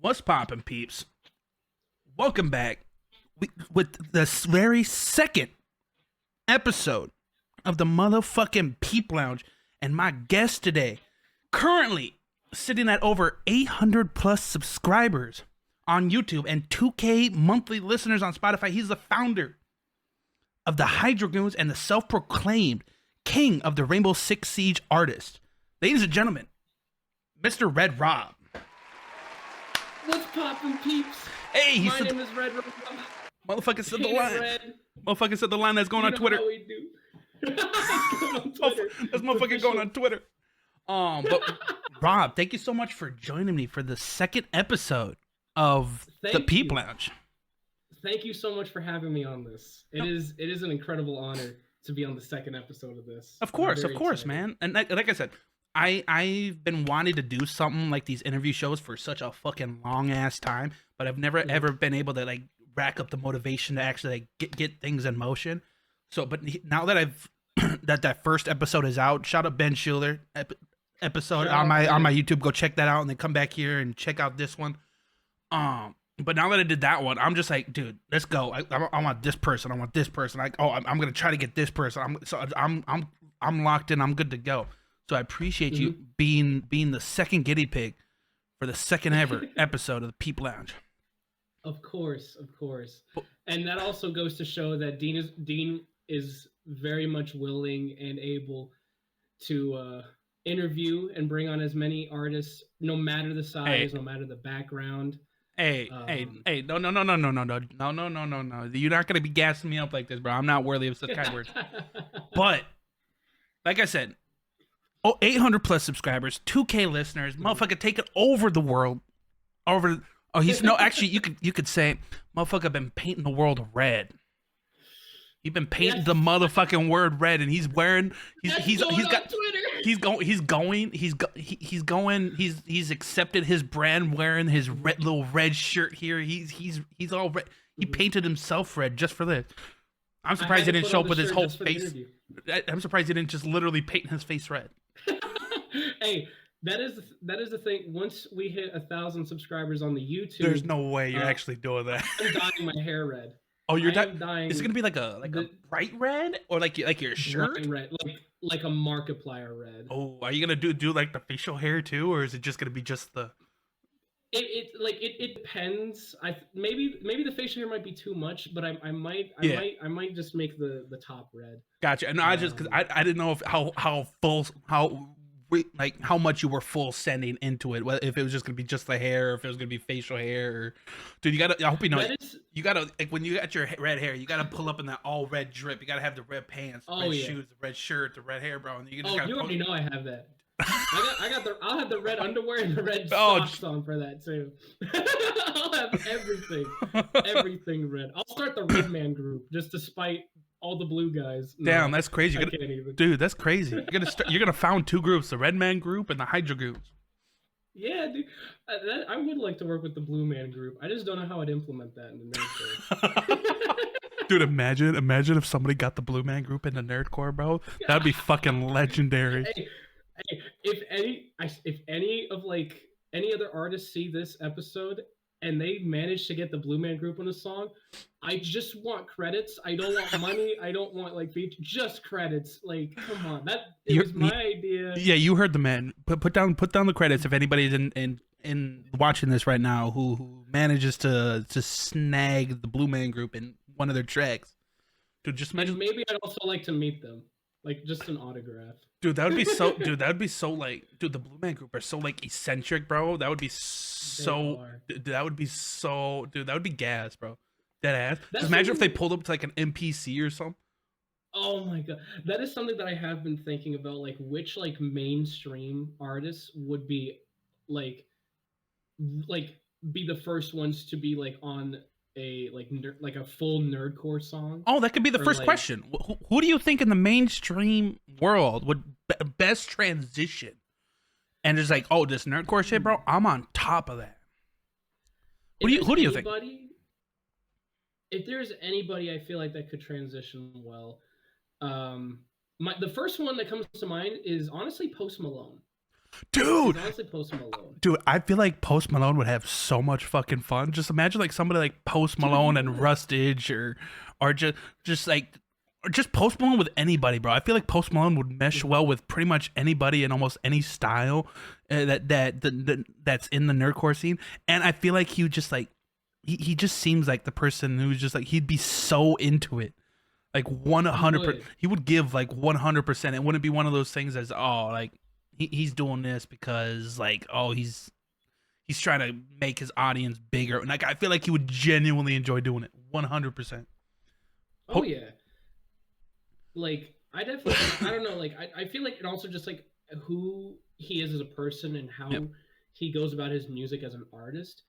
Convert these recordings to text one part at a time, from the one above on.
What's poppin', peeps? Welcome back with the very second episode of the motherfucking Peep Lounge. And my guest today, currently sitting at over 800 plus subscribers on YouTube and 2K monthly listeners on Spotify. He's the founder of the Hydro Goons and the self-proclaimed king of the Rainbow Six Siege artist. Ladies and gentlemen, Mr. Red Rob. What's poppin', peeps? Hey, he My said name is Red Rob. motherfucker said the Painted line. red. Motherfucker said the line that's going on Twitter. How we do. It's going on Twitter. That's motherfucker going on Twitter. But Rob, thank you so much for joining me for the second episode of the Peep Lounge. Thank you so much for having me on this. It is an incredible honor to be on the second episode of this. Of course, man. And like I said, I've been wanting to do something like these interview shows for such a fucking long ass time, but I've never ever been able to like rack up the motivation to actually like get things in motion. So, but now that I've that first episode is out, shout out Ben Schuler episode on my YouTube. Go check that out, and then come back here and check out this one. But now that I did that one, I'm just like, dude, let's go. I want this person. I want this person. I'm gonna try to get this person. I'm locked in. I'm good to go. So I appreciate you being the second guinea pig for the second ever episode of the Peep Lounge. Of course. And that also goes to show that Dean is very much willing and able to interview and bring on as many artists, no matter the size, no matter the background. Hey, no. You're not gonna be gassing me up like this, bro. I'm not worthy of such kind words. But like I said, 800 plus subscribers, 2K listeners, motherfucker taking over the world. Actually, you could say, motherfucker been painting the world red. He's been painting the motherfucking word red, and he's accepted his brand wearing his little red shirt here. He's all red. He painted himself red just for this. I'm surprised he didn't show up with his whole face. I'm surprised he didn't just literally paint his face red. Hey, that is the thing. Once we hit 1,000 subscribers on the YouTube, there's no way you're actually doing that. I'm dyeing my hair red. Oh, you're dying. Is it gonna be like a bright red or like your shirt? Red, like a Markiplier red. Oh, are you gonna do like the facial hair too, or is it just gonna be just the? It depends. Maybe the facial hair might be too much, but I might just make the top red. Gotcha. And I just because I didn't know if how much you were full sending into it. If it was just gonna be just the hair, or if it was gonna be facial hair. Or, dude, you gotta. I hope you know. You gotta like when you got your red hair, you gotta pull up in that all red drip. You gotta have the red pants, the red shoes, the red shirt, the red hair, bro. And you just you already know I have that. I'll have the red underwear and the red socks on for that too. I'll have everything red. I'll start the Red Man group just to spite all the blue guys. Damn, that's crazy. Dude, that's crazy. You're gonna found two groups: the Red Man group and the Hydro Goons. Yeah, dude. I would like to work with the Blue Man group. I just don't know how I'd implement that in the Nerdcore. Dude, imagine if somebody got the Blue Man group in the Nerdcore, bro. That'd be fucking legendary. Hey, if any other artists see this episode and they manage to get the Blue Man group on a song, I just want credits. I don't want money. I don't want like just credits. Like, come on, it was my idea. Yeah, you heard the man. Put down the credits if anybody's in watching this right now who manages to snag the Blue Man group in one of their tracks. Dude, just imagine. And maybe I'd also like to meet them. Like just an autograph. Dude, that would be so. The Blue Man group are so like eccentric, bro. That would be so. That would be gas, bro. Dead ass. Just imagine if they pulled up to like an NPC or something. Oh my god, that is something that I have been thinking about. Like, which like mainstream artists would be like be the first ones to be like on a like a full nerdcore song. Oh, that could be the first question. Who do you think in the mainstream world would best transition? And it's like, oh, this nerdcore shit, bro. I'm on top of that. Who do you think? If there's anybody I feel like that could transition well, the first one that comes to mind is honestly Post Malone. Dude, It's honestly Post Malone. dude, I feel like Post Malone would have so much fucking fun. Just imagine like somebody like Post Dude, he Malone and would. Rustage, or just like, or just Post Malone with anybody, bro. I feel like Post Malone would mesh Mhm. well with pretty much anybody in almost any style that's in the nerdcore scene. And I feel like he would just like he just seems like the person who's just like he'd be so into it. Like He 100%, would. he would give like 100%. It wouldn't be one of those things as, oh, like he's doing this because like, oh, he's trying to make his audience bigger. Like I feel like he would genuinely enjoy doing it 100%. Oh yeah. Like I definitely. I don't know. Like I feel like it also just like who he is as a person and Yep. how he goes about his music as an artist.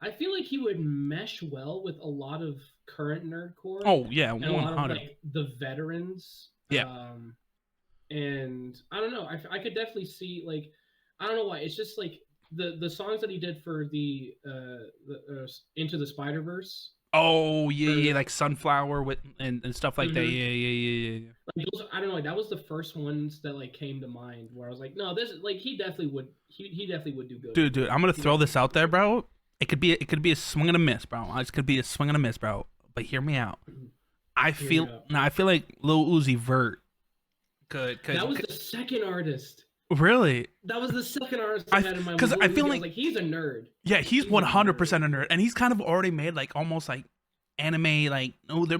I feel like he would mesh well with a lot of current nerdcore Oh yeah, and a lot of 100. like the veterans. Yeah. And I don't know. I could definitely see like I don't know why. It's just like the songs that he did for the Into the Spider Verse Oh yeah, for yeah, like sunflower with and stuff like that. mhm. Yeah, yeah, yeah, yeah, yeah. Like those, I don't know. Like that was the first ones that like came to mind where I was like, no, this is like he definitely would. He definitely would do good. Dude, I'm gonna He throw definitely this would out do there, good. bro. It could be a swing and a miss, bro. It could be a swing and a miss, bro. But hear me out. Mhm. I Hear me feel out. now. I feel like Lil Uzi Vert That was the second artist. really. That was the second artist I I had in mind. because Was I Lil feel Uzi. I was like, like, he's a nerd. yeah, he's He's a nerd. 100% a nerd, and he's kind of already made like almost like anime, like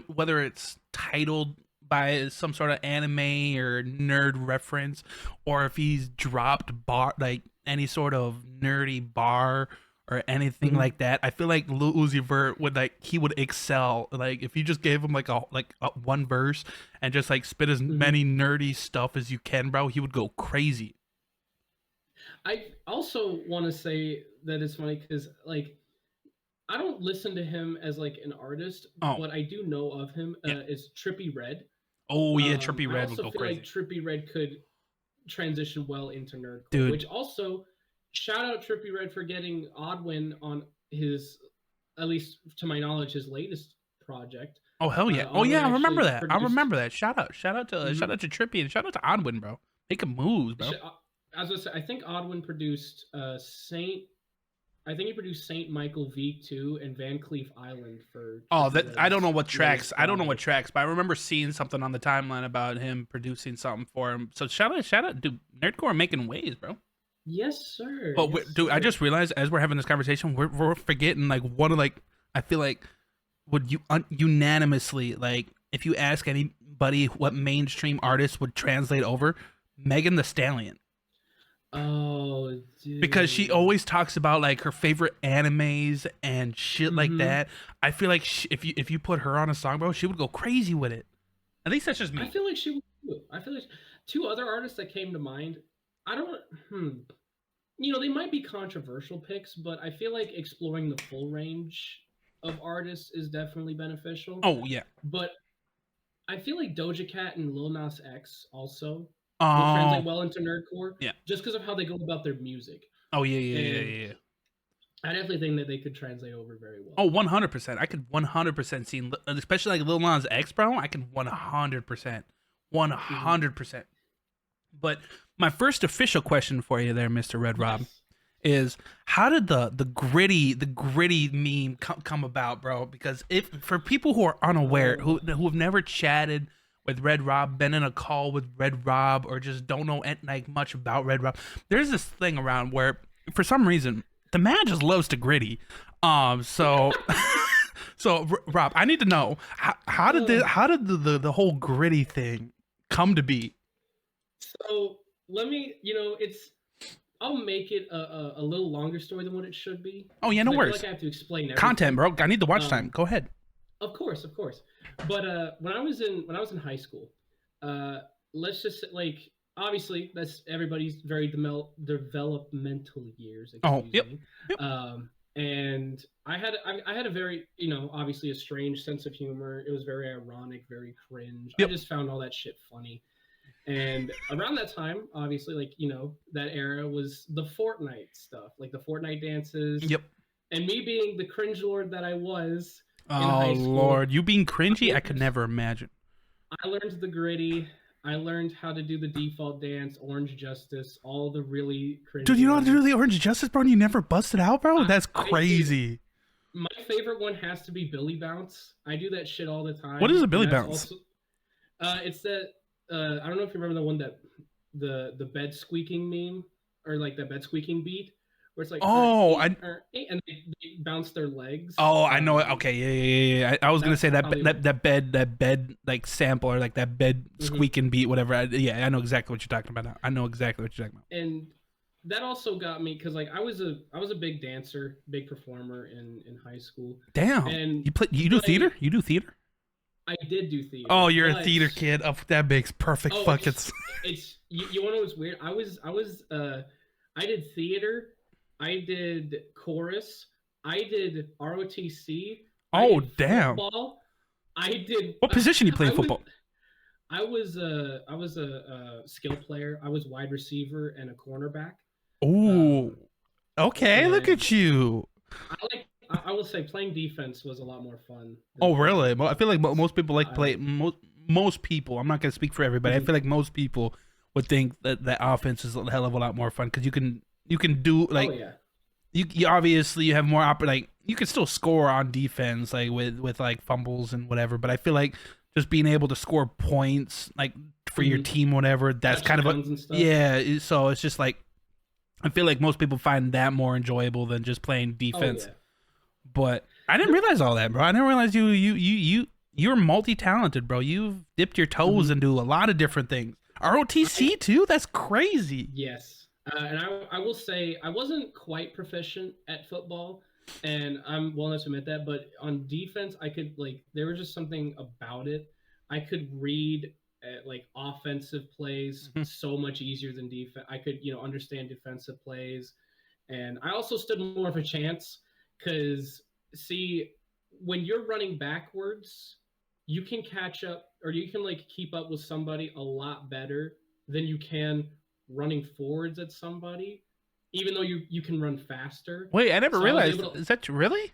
whether it's titled by some sort of anime or nerd reference, or if he's dropped bar like any sort of nerdy bar or anything Mhm. like that. I feel like Lil Uzi Vert would like he would excel. Like if you just gave him like a one verse and just like spit as Mhm. many nerdy stuff as you can, bro, he would go crazy. I also want to say that it's funny because like I don't listen to him as like an artist. Oh What I do know of him yeah. is Trippy Red. Oh yeah, Trippy I Red would also go feel like crazy, Trippy Red could transition well into nerdcore, dude. which also shout out Trippy Red for getting Oddwin on his, at least to my knowledge, his latest project. Oh hell yeah! Oh Oddwin yeah, I remember actually that. I produced. remember that. Shout Mhm. out to Trippy and shout out to Onwin, bro. Making moves, bro. As I said, I think Oddwin produced Saint. I think he produced Saint Michael V2 and Van Cleef Island for Oh, Trippy that I don't know Red's what tracks. latest I don't know what project. tracks, but I remember seeing something on the timeline about him producing something for him. So shout out, dude. Nerdcore making waves, bro. Yes, sir. But Yes, dude, I sir. just realized as we're having this conversation, we're forgetting like one of like I feel like would you unanimously like if you ask anybody what mainstream artist would translate over, Megan the Stallion. Oh, Because she dude. always talks about like her favorite animes and shit like Mm-hmm. that. I feel like if you put her on a song, bro, she would go crazy with it. At least that's just I me. feel like she would too. I feel like two other artists that came to mind. I don't. You know, they might be controversial picks, but I feel like exploring the full range of artists is definitely beneficial. Oh yeah. But I feel like Doja Cat and Lil Nas X also would Oh translate well into nerdcore yeah. just because of how they go about their music. Oh yeah, yeah, yeah, And yeah, yeah. I definitely think that they could translate over very well. Oh, 100%. I could 100% see, especially like Lil Nas X, bro. I could 100%, Mhm. 100%. But my first official question for you there, Mister Red Rob, Yes. is how did the gritty meme come about, bro? Because if for people who are unaware, Oh. who have never chatted with Red Rob, been in a call with Red Rob, or just don't know like much about Red Rob, there's this thing around where for some reason the man just loves to gritty. So so Rob, I need to know Uh, how did the whole gritty thing come to be? so let me, it's I'll make it a little longer story than what it should be Oh yeah, no because I feel like worries. I have to explain Content, everything. bro. I need the watch time. Um, Go ahead. of course. But when I was in high school, uh, let's just say, like obviously that's everybody's very developmental years. Oh, Excuse yep, me. yep, And I had a very obviously a strange sense of humor. It was very ironic, very cringe. I yep, just found all that shit funny. And around that time, obviously, like that era was the Fortnite stuff, like the Fortnite dances, yep. and me being the cringe lord that I was in Oh high school, Lord, you being I cringy, I could learned, never imagine. I learned the gritty. I learned how to do the default dance, Orange Justice, all the really Dude, cringy you know how to do ones. the Orange Justice, bro, and you never busted out, bro? That's Dude, crazy. my favorite one has to be Billy Bounce. I do that shit all the What is time, a and Billy that's Bounce? also it's that I don't know if you remember the one that the bed squeaking meme or like that bed squeaking beat where it's like Oh, and they bounce their legs. I know it. Okay, yeah. I was gonna That's say that probably that bed like sample or like that bed mhm. squeaking beat, whatever. Yeah, I know exactly what you're talking about now. I know exactly what you're talking about. And that also got me because like I was a big dancer, big performer in high school, Damn, and you do but theater? You do theater? I did do Oh, theater, you're a but theater kid. Oh, that makes perfect oh, fucking. it's you want to know what's weird? I did theater, I did chorus, I did ROTC, I Oh, did damn. football, I did What position you play in I was football? I was a skill player. I was wide receiver and a cornerback. Oh, Um, okay. Look and at you. I will say playing defense was a lot more fun Oh, than really? Well, I playing feel like offense. most people like I play like most people. I'm not gonna speak for everybody. I mhm. feel like most people would think that that offense is a hell of a lot more fun because you can do Oh like yeah. you obviously you have more like you can still score on defense like with like fumbles and whatever. But I feel like just being able to score points like for your Hmm. team, whatever. That's kind of a Touchdowns and stuff. So it's just like I feel like most people find that more enjoyable than just playing Oh defense. yeah. But I didn't The, realize all that, bro. I didn't realize you're multi-talented, bro. You've dipped your toes mhm. into a lot of different things. ROTC I too? That's crazy. Yes. And I will say I wasn't quite proficient at football, and I'm well enough to admit that. But on defense, I could like there was just something about it. I could read like offensive plays Mhm. so much easier than defense. I could understand defensive plays, and I also stood more of a chance because see when you're running backwards, you can catch up or you can like keep up with somebody a lot better than you can running forwards at somebody, even though you can run faster. Wait, I never So I was realized. able to Is that really?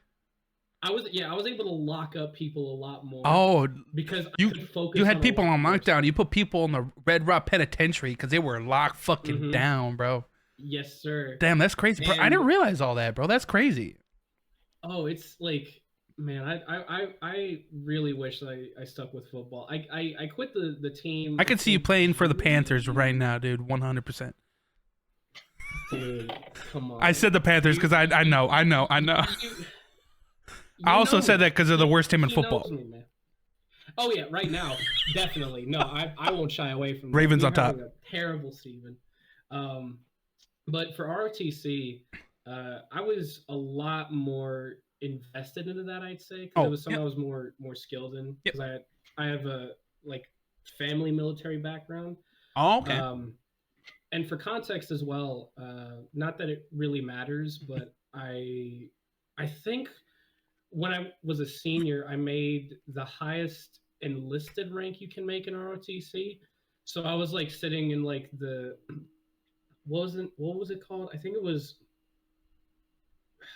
I was able to lock up people a lot more Oh, because I you could you focus had on a people lot on more lockdown. stuff. You put people in the Red Rock Penitentiary because they were locked fucking Mm-hmm. down, bro. Yes, sir. Damn, that's crazy, bro. I And didn't realize all that, bro. That's crazy. oh, it's like man, I really wish I stuck with football. I quit the team I I could see you think playing for the Panthers right June. now, dude. 100%. Dude, come I on. said the Panthers You because I know, I know, I know. you I you also know said me. that because they're the worst team in He knows football. me, man. Oh yeah, right now, definitely. No, I won't shy away from that. Ravens We're on top. having a terrible season. Um, but for ROTC, I was a lot more invested into that. I'd say because it Oh, was something yep, I was more skilled in yep. because I have a like family military background. Oh, okay. Um, and for context as well, not that it really matters, but I think when I was a senior, I made the highest enlisted rank you can make in ROTC. So I was like sitting in like the what was it called? I think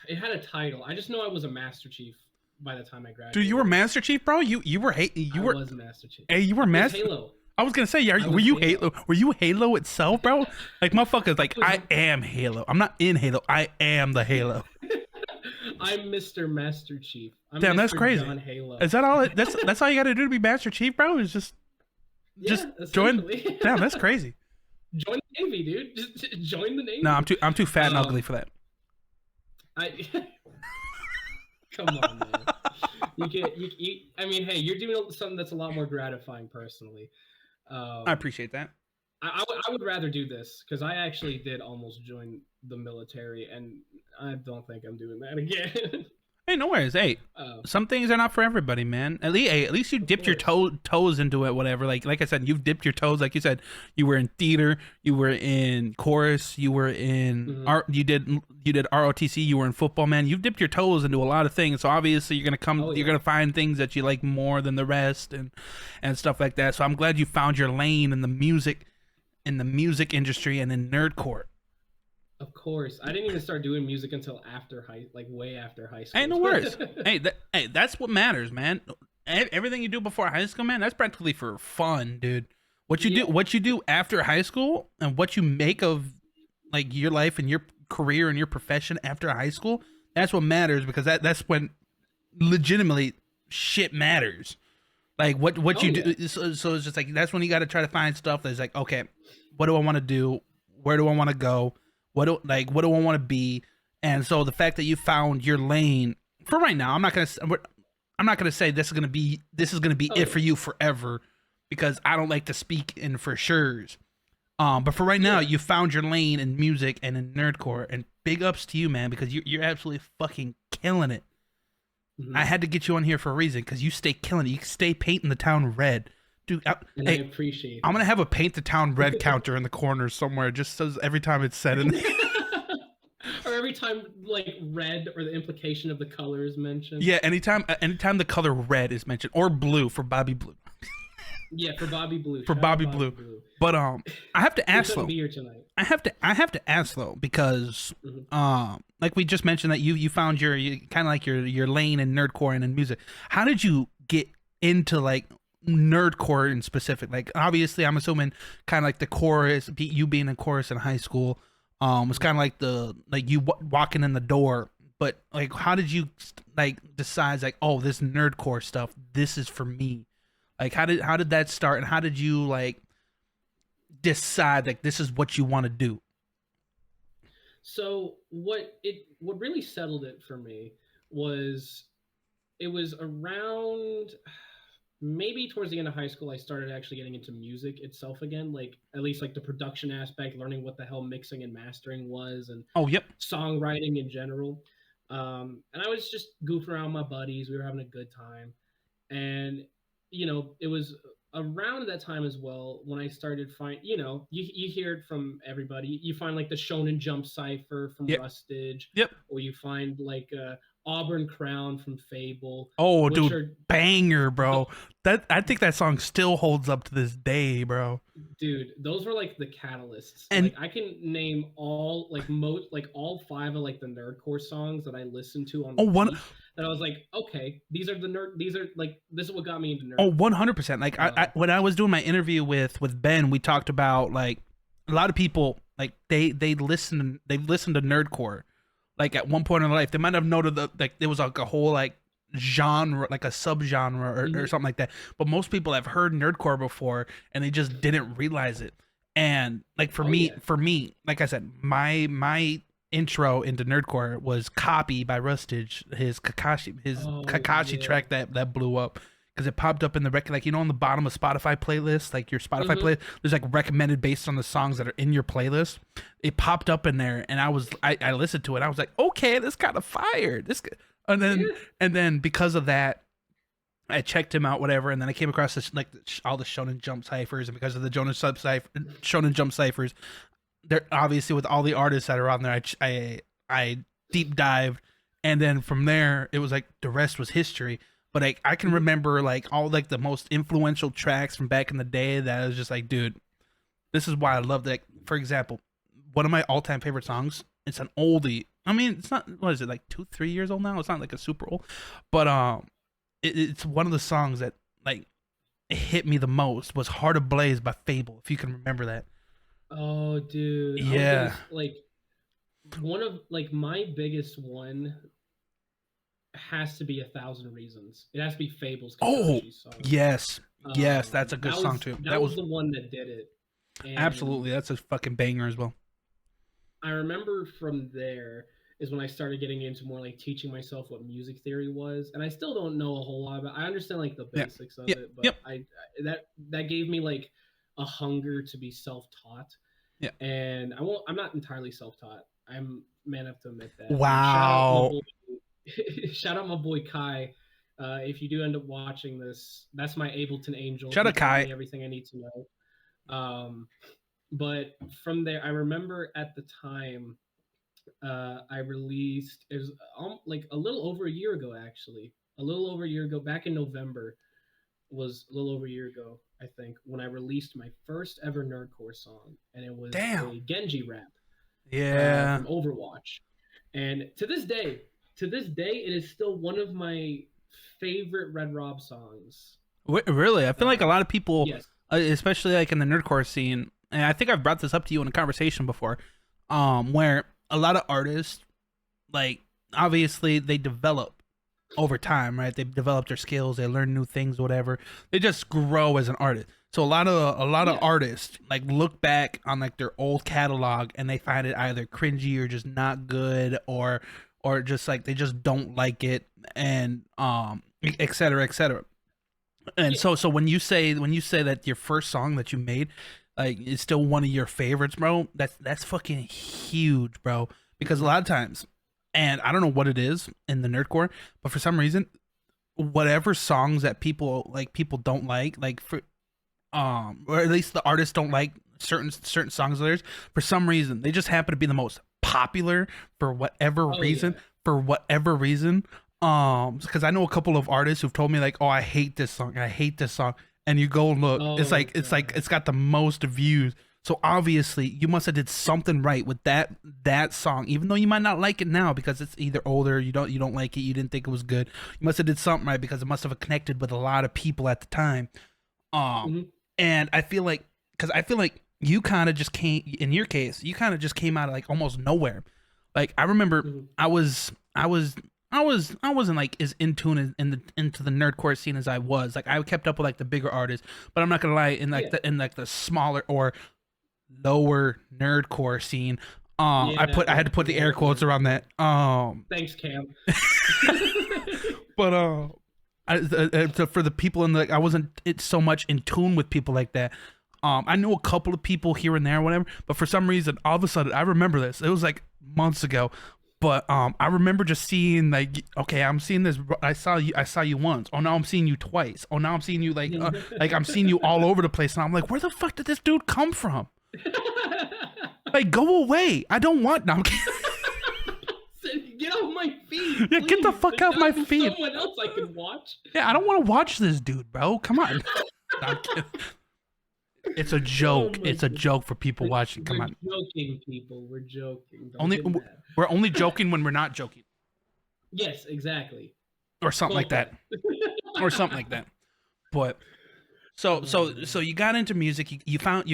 it had a title. I just know I was a Master Chief by the time I Dude, you were graduated. Master Chief, bro. You were you I were was Master Chief. hey, you were I was Master. Halo. I was gonna say, I were was you Halo. Halo? Were you Halo itself, bro? Like motherfuckers, like I was I am Halo. I'm not in Halo. I am the Halo. I'm Mr. Master Chief. I'm Damn, that's Mr. crazy. John Halo. Is that all? That's all you got to do to be Master Chief, bro? Is just Yeah, join. essentially. Damn, that's crazy. Join the Navy, dude. Just join the No, Navy. I'm too fat and ugly Um, for that. I come on, man. I mean, hey, you're doing something that's a lot more gratifying personally. I Um, appreciate that. I would rather do this because I actually did almost join the military, and I don't think I'm doing that again. Hey, no worries. Hey, uh, some things are not for everybody, man. At least you of dipped your course. toes into it, whatever. Like I said, you've dipped your toes. Like you said, you were in theater, you were in chorus, you were in Mhm. art. You did ROTC. You were in football, man. You've dipped your toes into a lot of things. So obviously, Oh you're yeah. gonna find things that you like more than the rest, and stuff like that. So I'm glad you found your lane in the music industry and in nerdcore. Of course. I didn't even start doing music until like way after high Hey, school. no worries. Hey, that's what matters, man. Everything you do before high school, man, that's practically for fun, dude. Yeah. what you do after high school, and what you make of like your life and your career and your profession after high school, that's what matters, because that's when legitimately shit matters. Like what Oh you yeah. do. So it's just like that's when you got to try to find stuff that's like, okay, what do I want to do? Where do I want to go? What do I want to be? And so the fact that you found your lane for right now, I'm not gonna say this is gonna be Oh it yeah. for you forever, because I don't like to speak in for sure's. But for right now, Yeah. you found your lane in music and in nerdcore, and big ups to you, man, because you're absolutely fucking killing it. I Hmm. had to get you on here for a reason, because you stay killing it. You stay painting the town red, dude. And I Hey, appreciate I'm gonna that. have a paint the town red counter in the corner somewhere, just so every time it's said. And Or every time like red or the implication of the color is mentioned. yeah, anytime the color red is mentioned, or blue for Bobby Blue, Yeah, for Bobby Blue. for Shout out Bobby Bobby Blue. Blue. But I have to He ask couldn't though. be here tonight. I have to ask though, because Hmm. like we just mentioned that you found your kind of like your lane in nerdcore and in music. How did you get into like nerdcore in specific? Like obviously, I'm assuming kind of like the chorus, you being in chorus in high school, was kind of like the like you walking in the door. But like, how did you like decide like, oh, this nerdcore stuff, this is for me? Like, how did that start, and how did you like decide like this is what you want to do? So what really settled it for me was it was around maybe towards the end of high school I started actually getting into music itself again, like at least like the production aspect, learning what the hell mixing and mastering was, and Oh, yep. songwriting in general. And I was just goofing around with my buddies. We were having a good time, and it was around that time as well when I started find you hear it from everybody. You find like the Shonen Jump cipher from Yep. Rustage, Yep. or you find like Auburn Crown from Fable, Oh, which dude, are banger, the bro. That I think that song still holds up to this day, bro. dude, those were like the catalysts. And Like I can name all like most like all five of like the nerdcore songs that I listened to on oh one repeat. That I was like, okay, these are like this is what got me into oh nerdcore. 100%. Like I Um, when I was doing my interview with Ben, we talked about like a lot of people like they listen to nerdcore like at one point in their life. They might have noted that like there was like a whole like genre, like a subgenre or mhm. something like that. But most people have heard nerdcore before, and they just didn't realize it. And like Oh yeah. for me, like I said, my intro into nerdcore was Copy by Rustage, his Oh Kakashi yeah. track that blew up, because it popped up in the like on the bottom of Spotify playlist, like your Spotify Hmm. play, there's like recommended based on the songs that are in your playlist. It popped up in there, and I listened to it. I was like, okay, this kind of fire. And then Yeah. and then because of that, I checked him out, whatever, and then I came across this like all the Shonen Jump ciphers, and because of the Shonen Jump ciphers, they're obviously with all the artists that are on there. I deep dived, and then from there it was like the rest was history. But I can Hmm. remember like all like the most influential tracks from back in the day that I was just like, dude, this is why I love that. For example, one of my all time favorite songs. It's an oldie. I mean, it's not. What is it like 2 3 years old now? It's not like a super old, but it's one of the songs that like it hit me the most was "Heart Ablaze" by Fable. If you can remember that. Oh dude, I was gonna Yeah. like one of like my biggest one has to be 1,000 Reasons. It has to be Fable's Oh, Kakashi song. yes. Yes, that's a good song too. That was the one that did it, and Absolutely, that's a fucking banger as well. I remember from there is when I started getting into more like teaching myself what music theory was, and I still don't know a whole lot about. I understand like the Yeah. basics of Yep. it, but Yep. that gave me like a hunger to be self-taught, Yeah. and I won't. I'm not entirely self-taught. I'm man enough to admit that. And Wow. shout out my boy Kai. If you do end up watching this, that's my Ableton angel. Shout He out taught Kai. me everything I need to know. But from there, I remember at the time I released it was like a little over a year ago, actually, a little over a year ago, back in November was a little over a year ago, I think, when I released my first ever nerdcore song, and it was Damn. a Genji rap Yeah. from Overwatch. And to this day, it is still one of my favorite Red Rob songs. Really, I feel like a Uh, lot of people yes. especially like in the nerdcore scene. And I think I've brought this up to you in a conversation before, where a lot of artists, like, obviously they develop over time, right? They develop their skills, they learn new things, whatever. They just grow as an artist. So a lot of Yeah. artists like look back on like their old catalog and they find it either cringy or just not good, or just like they just don't like it, and et cetera, et cetera. And Yeah. so when you say that your first song that you made, like, is still one of your favorites, bro, that's fucking huge, bro. Because a Mhm. lot of times, and I don't know what it is in the nerdcore, but for some reason, whatever songs that people don't like for or at least the artists don't like certain songs of theirs, for some reason they just happen to be the most popular for whatever Oh yeah. reason. For whatever reason, because I know a couple of artists who've told me like, oh, I hate this song, I hate this song, and you go look, it's Oh like it's like god. it's got the most views. So obviously you must have did something right with that song, even though you might not like it now because it's either older, you don't like it, you didn't think it was good. You must have did something right because it must have connected with a lot of people at the time. um, Mhm. and I feel like you kind of just came, in your case, you kind of just came out of like almost nowhere. Like I remember Mhm. I wasn't like as in tune into the nerdcore scene as I was. Like I kept up with like the bigger artists, but I'm not gonna lie, Yeah. in like the smaller or lower nerdcore scene, Yeah. I had to put the air Lower quotes around nerdcore. that. Thanks, Cam. But for the people in the, like, I wasn't it so much in tune with people like that. I knew a couple of people here and there, whatever. But for some reason, all of a sudden, I remember this. It was like months ago, but I remember just seeing like, okay, I'm seeing this. I saw you once. Oh, now I'm seeing you twice. Oh, now I'm seeing you like I'm seeing you all over the place. And I'm like, where the fuck did this dude come from? Like, go away. I don't want. No, I'm kidding. Get off my feed, Yeah, get the please. fuck There's off my gotta be feed. someone else I can watch. Yeah, I don't want to watch this dude, bro. Come on. No, I'm kidding. It's a Oh joke. my It's a god. joke for people watching. Come We're on. joking, people. We're joking. Don't Only get mad. we're only joking when we're not joking, Yes, exactly. or something like Both that, ways. or something like that. But Oh so man. you got into music. You found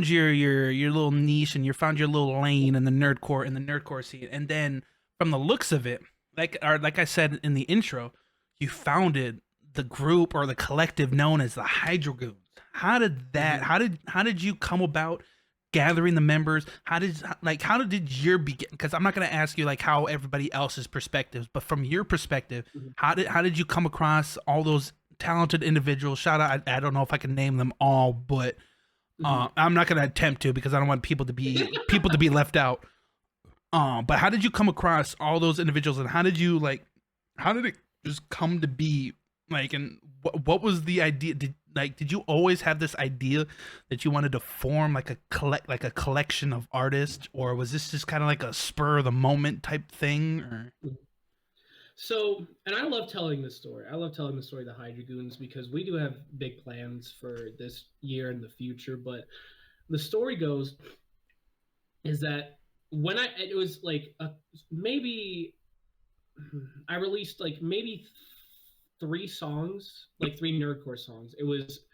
your little niche, and you found your little lane in the nerdcore scene. And then from the looks of it, like I said in the intro, you founded the group or the collective known as the Hydro Goons. How did that? Mhm. How did you come about gathering the members? How did your begin? Because I'm not gonna ask you like how everybody else's perspectives, but from your perspective, Mhm. how did you come across all those talented individuals? Shout out! I don't know if I can name them all, but Mhm. I'm not gonna attempt to because I don't want people to be left out. But how did you come across all those individuals, and how did it just come to be? Like, and what was the idea? Did you always have this idea that you wanted to form like a collection of artists, or was this just kind of like a spur of the moment type thing? Or Mhm. So, and I love telling this story. I love telling the story of the Hydra Goons because we do have big plans for this year and the future. But the story goes is that when it was like maybe I released like maybe three songs, like three nerdcore songs. It was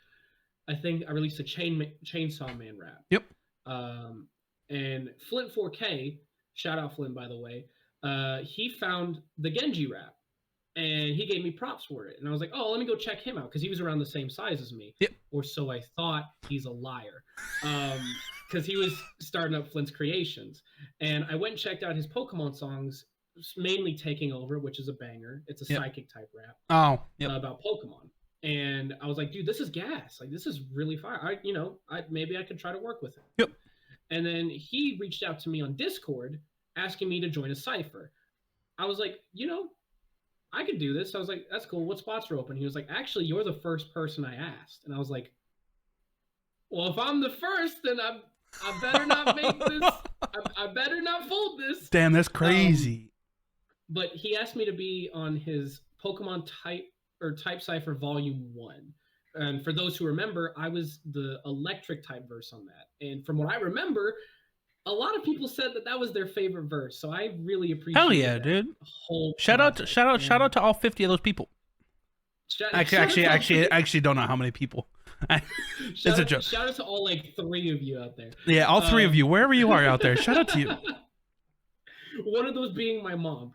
I think I released a Chainsaw Man rap, yep, um, and Flint 4K, shout out Flint by the way. He found the Genji rap, and he gave me props for it. And I was like, oh, let me go check him out because he was around the same size as me, yep, or so I thought. He's a liar, because he was starting up Flint's Creations, and I went and checked out his Pokemon songs, mainly Taking Over, which is a banger. It's a yep. psychic type rap Oh, yep, about Pokemon. And I was like, dude, this is gas. Like, this is really fire. Maybe I could try to work with him. yep. And then he reached out to me on Discord asking me to join a cipher. I was like, I could do this. I was like, that's cool. What spots are open? He was like, actually, you're the first person I asked. And I was like, well, if I'm the first, then I better not make this. I better not fold this. Damn, that's Um, crazy. but he asked me to be on his Pokemon Type Cipher Volume 1. And for those who remember, I was the electric type verse on that. And from what I remember, a lot of people said that was their favorite verse. So I really Hell appreciated yeah, that dude. whole Shout out, project. shout out And to all 50 of those people. I actually don't know how many people. It's a joke. Shout out to all like 3 of you out there. Yeah, all 3 of you, wherever you are out there, shout out to you. One of those being my mom.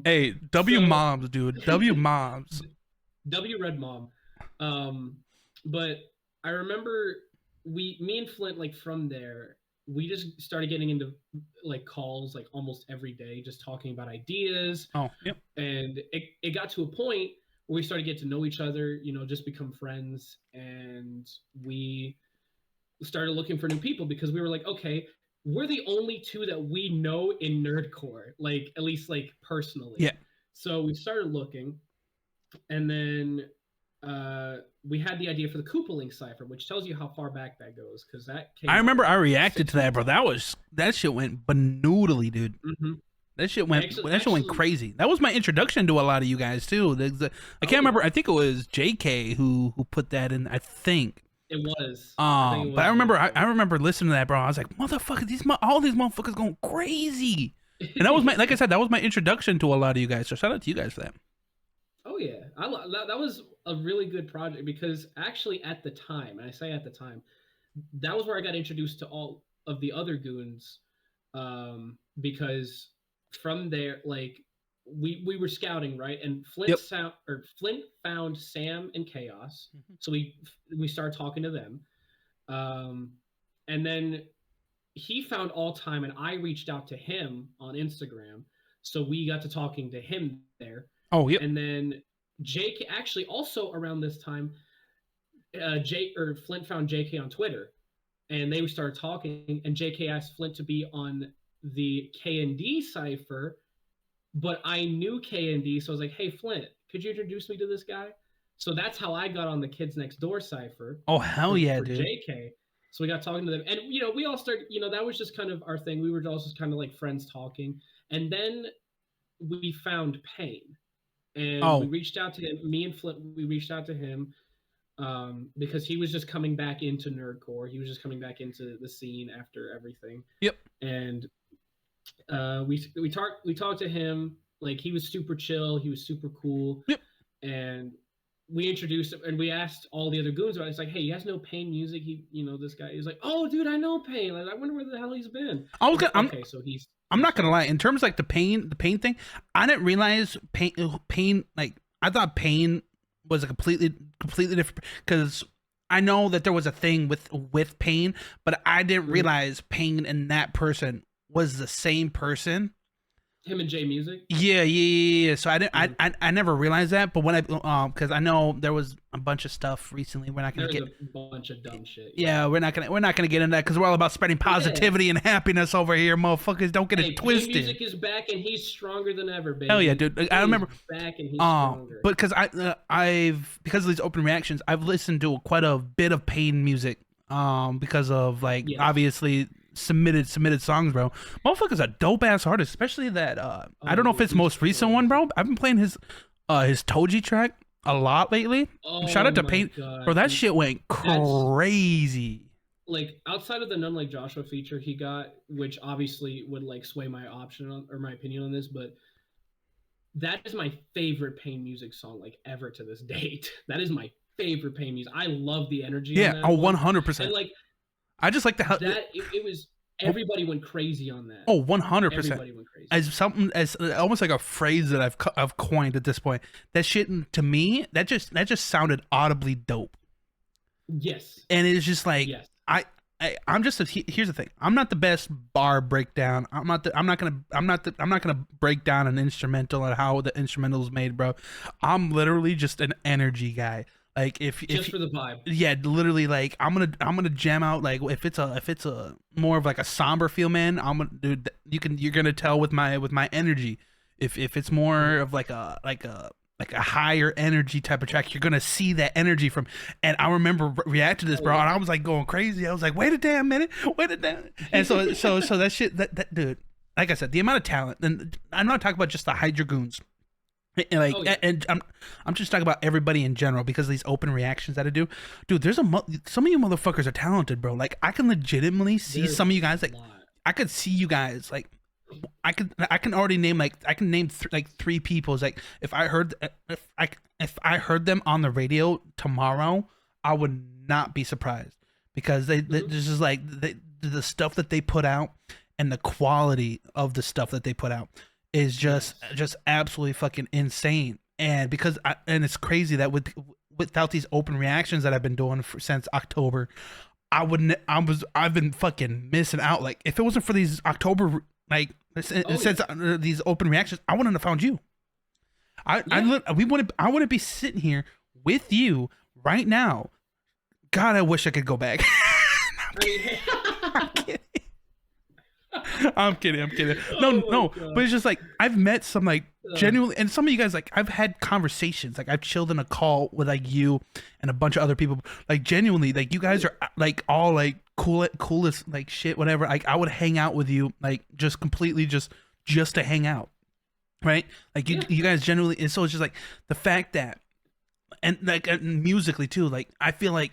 Hey, W moms, dude. W moms. W Red Mom. But I remember me and Flint, like from there, we just started getting into like calls like almost every day, just talking about ideas. Oh, yep. And it got to a point where we started to get to know each other, just become friends. And we started looking for new people because we were like, okay, we're the only 2 that we know in Nerdcore, like at least like personally. Yeah. So we started looking, and then we had the idea for the Koopaling cipher, which tells you how far back that goes, because that came. I remember I reacted to that, bro. That shit went banoodly, dude. Mm-hmm. That shit went crazy. That was my introduction to a lot of you guys too. I can't remember. I think it was JK who put that in. I think it was. But I remember listening to that, bro. I was like, motherfucker, all these motherfuckers going crazy. And that was like I said, that was my introduction to a lot of you guys. So shout out to you guys for that. Oh yeah, that was a really good project, because actually at the time, and I say at the time, that was where I got introduced to all of the other goons, because from there, like we were scouting, right? And Flint found Sam and Chaos, so we started talking to them, and then he found All Time, and I reached out to him on Instagram, so we got to talking to him there. Oh, yeah. And then JK, actually also around this time, Flint found JK on Twitter, and they started talking, and JK asked Flint to be on the K&D cipher, but I knew K&D, so I was like, hey, Flint, could you introduce me to this guy? So that's how I got on the Kids Next Door cipher. Oh, hell yeah, dude. JK. So we got talking to them, and we all started, that was just kind of our thing. We were all just kind of like friends talking, and then we found Pain. And we reached out to him. Me and Flint, we reached out to him because he was just coming back into Nerdcore. He was just coming back into the scene after everything. Yep. And we talked to him. Like, he was super chill. He was super cool. Yep. And we introduced him, and we asked all the other goons about it. It's like, hey, you guys know Pain music? This guy. He's like, oh, dude, I know Pain. Like, I wonder where the hell he's been. So he's. I'm not gonna lie. In terms of like the pain thing, I didn't realize pain. Like, I thought Pain was a completely different, because I know that there was a thing with Pain, but I didn't realize Pain and that person was the same person. Him and J Music. Yeah. So I never realized that, but when because I know there was a bunch of stuff recently. We're not gonna get a bunch of dumb shit. Yeah, we're not gonna get into that, because we're all about spreading positivity and happiness over here, motherfuckers. Don't get it twisted. Music is back, and he's stronger than ever, baby. Hell yeah, dude! I remember back, and he's stronger. But because of these open reactions, I've listened to quite a bit of Pain music. Because of obviously submitted songs, bro. Motherfucker's a dope ass artist, especially that I don't know if it's most recent one, bro. I've been playing his Toji track a lot lately. Shout out to Pain, bro. That shit went crazy. Like, outside of the None Like Joshua feature he got, which obviously would like sway my my opinion on this, but that is my favorite Pain music song like ever to this date. That is my favorite Pain music. I love the energy. Yeah, 100%. And like, I just like the it was, everybody went crazy on that. 100%. Everybody went crazy. As almost like a phrase that I've coined at this point. That shit, to me, that just sounded audibly dope. Yes. And it's just like, yes. I'm just here's the thing. I'm not the best bar breakdown. I'm not gonna break down an instrumental and how the instrumental is made, bro. I'm literally just an energy guy. Like, if just for the vibe. Yeah, literally, like, I'm gonna jam out. Like, if it's a more of like a somber feel, man, you're gonna tell with my energy. If it's more of like a higher energy type of track, you're gonna see that energy from. And I remember reacting to this, bro, and I was like going crazy. I was like, wait a damn minute. And so that shit, that dude, like I said, the amount of talent, and I'm not talking about just the Hydra goons. And and I'm just talking about everybody in general, because of these open reactions that I do, dude. There's some of you motherfuckers are talented, bro. Like, I can legitimately see some of you guys. Like, I could see you guys like I can already name like I can name like three people. It's like if I heard them on the radio tomorrow, I would not be surprised because they Hmm. this is like the stuff that they put out and the quality of the stuff that they put out is Yes. just absolutely fucking insane. And and it's crazy that without these open reactions that I've been doing since October, I've been fucking missing out. Like if it wasn't for these October like it Oh says yeah. these open reactions, I wouldn't have found you. Yeah. I wouldn't be sitting here with you right now. God, I wish I could go back. I mean, I'm kidding. I'm kidding. I'm kidding. No, oh my no. But god. it's just like I've met some like Uh, genuinely, and some of you guys like I've had conversations. Like I've chilled in a call with like you and a bunch of other people. Like genuinely, like you guys are like all like coolest like shit. Whatever. Like I would hang out with you like just completely just to hang out. Right. Like yeah. you guys genuinely. And so it's just like the fact that and like and musically too. Like I feel like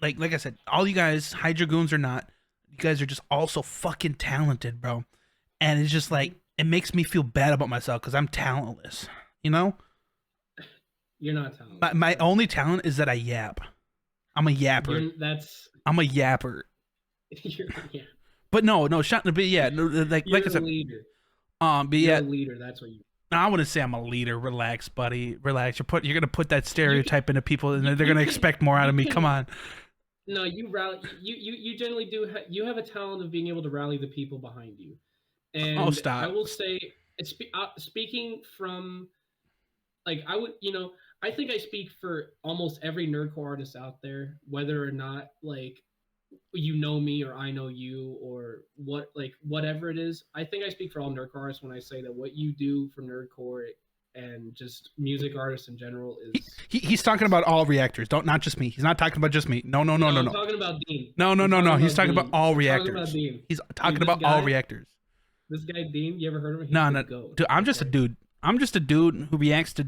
I said, all you guys, Hydra Goons or not, you guys are just all so fucking talented, bro. And it's just Mhm. like it makes me feel bad about myself because I'm talentless. You know, You're not talented. my only talent is that I yap. I'm a yapper. That's I'm a yapper. you're yeah. But no, no, shut. But yeah, no, like You're I a said, leader. but You're yeah, a leader. That's what you. no, I wouldn't say I'm a leader. Relax, buddy. Relax. You're gonna put that You stereotype into people, and you, they're you gonna can expect more out you of me. Come can on. no you rally you generally do you have a talent of being able to rally the people behind you. Oh, And I stop. will say, speaking from like I would, I think I speak for almost every nerdcore artist out there, whether or not like you know me or I know you or what like whatever it is. I think I speak for all nerdcore artists when I say that what you do for nerdcore and just music artists in general is He's talking is about all reactors. Don't not just me. He's not talking about just me. No, no, no, no, no, I'm no. talking about Dean. No, no, I'm no, talking no. He's about talking about Dean. all I'm talking about reactors. Dean. He's Dude, talking about all reactors. this guy Dean, you ever heard of him? He's No, the no, goat. dude. I'm just a Okay. dude. I'm just a dude who reacts to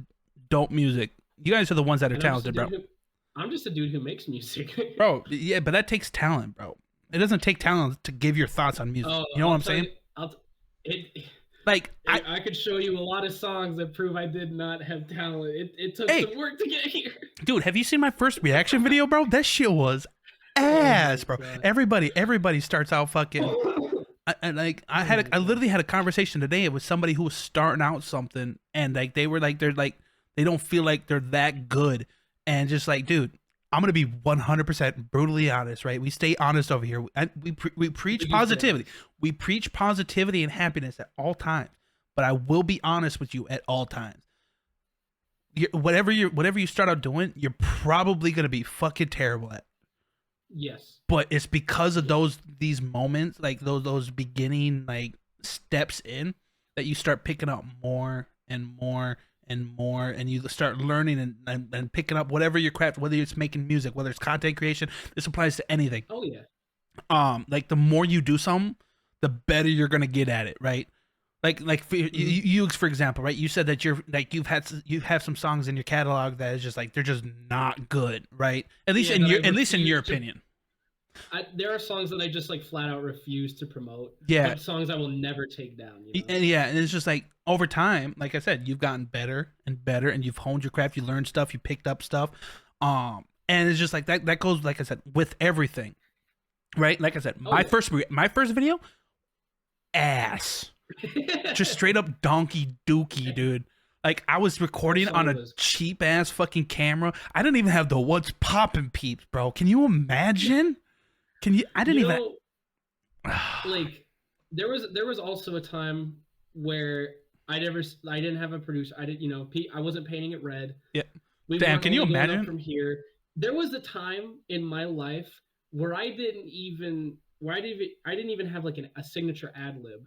dope music. You guys are the ones that are And talented, bro. I'm just a dude who makes music. Bro, yeah, but that takes talent, bro. It doesn't take talent to give your thoughts on music. Oh, You know what I'll I'm tell saying? you. It, Like, I could show you a lot of songs that prove I did not have talent. It took hey, some work to get here. dude, have you seen my first reaction video, bro? That shit was Oh ass, my bro. god. Everybody starts out fucking. Oh my I god. literally had a conversation today with somebody who was starting out something, and like they were like they don't feel like they're that good, and just like, dude, I'm gonna be 100% brutally honest, right? We stay honest over here. We preach We do say positivity. We preach positivity and happiness at all times, but I will be honest with you at all times. Whatever you start out doing, you're probably gonna be fucking terrible at. yes. But it's because of Yes. these moments, like those beginning like steps in, that you start picking up more and more and more, and you start learning and picking up whatever your craft, whether it's making music, whether it's content creation. This applies to anything. Oh yeah. Like the more you do something, the better you're gonna get at it, right? Like for, Mhm. you for example, right? You said that you're like you have some songs in your catalog that is just like they're just not good, right? Yeah, that I At least in your refuse to. opinion. There are songs that I just like flat out refuse to promote, Yeah, but songs I will never take down. and yeah, and it's just like over time, like I said, you've gotten better and better, and you've honed your craft. You learned stuff. You picked up stuff. And it's just like that. That goes, like I said, with everything, right? Like I said, Oh my first video, ass, yeah. just straight up donkey dookie, dude. Like I was recording First on song a was cheap ass fucking camera. I didn't even have the what's poppin' peeps, bro. Can you imagine? Can you? I didn't you even. know like there was also a time where I didn't have a producer. I didn't I wasn't painting it red. Yeah. We Damn. weren't Can you only going up imagine? from here. There was a time in my life where I didn't even have like a signature ad lib.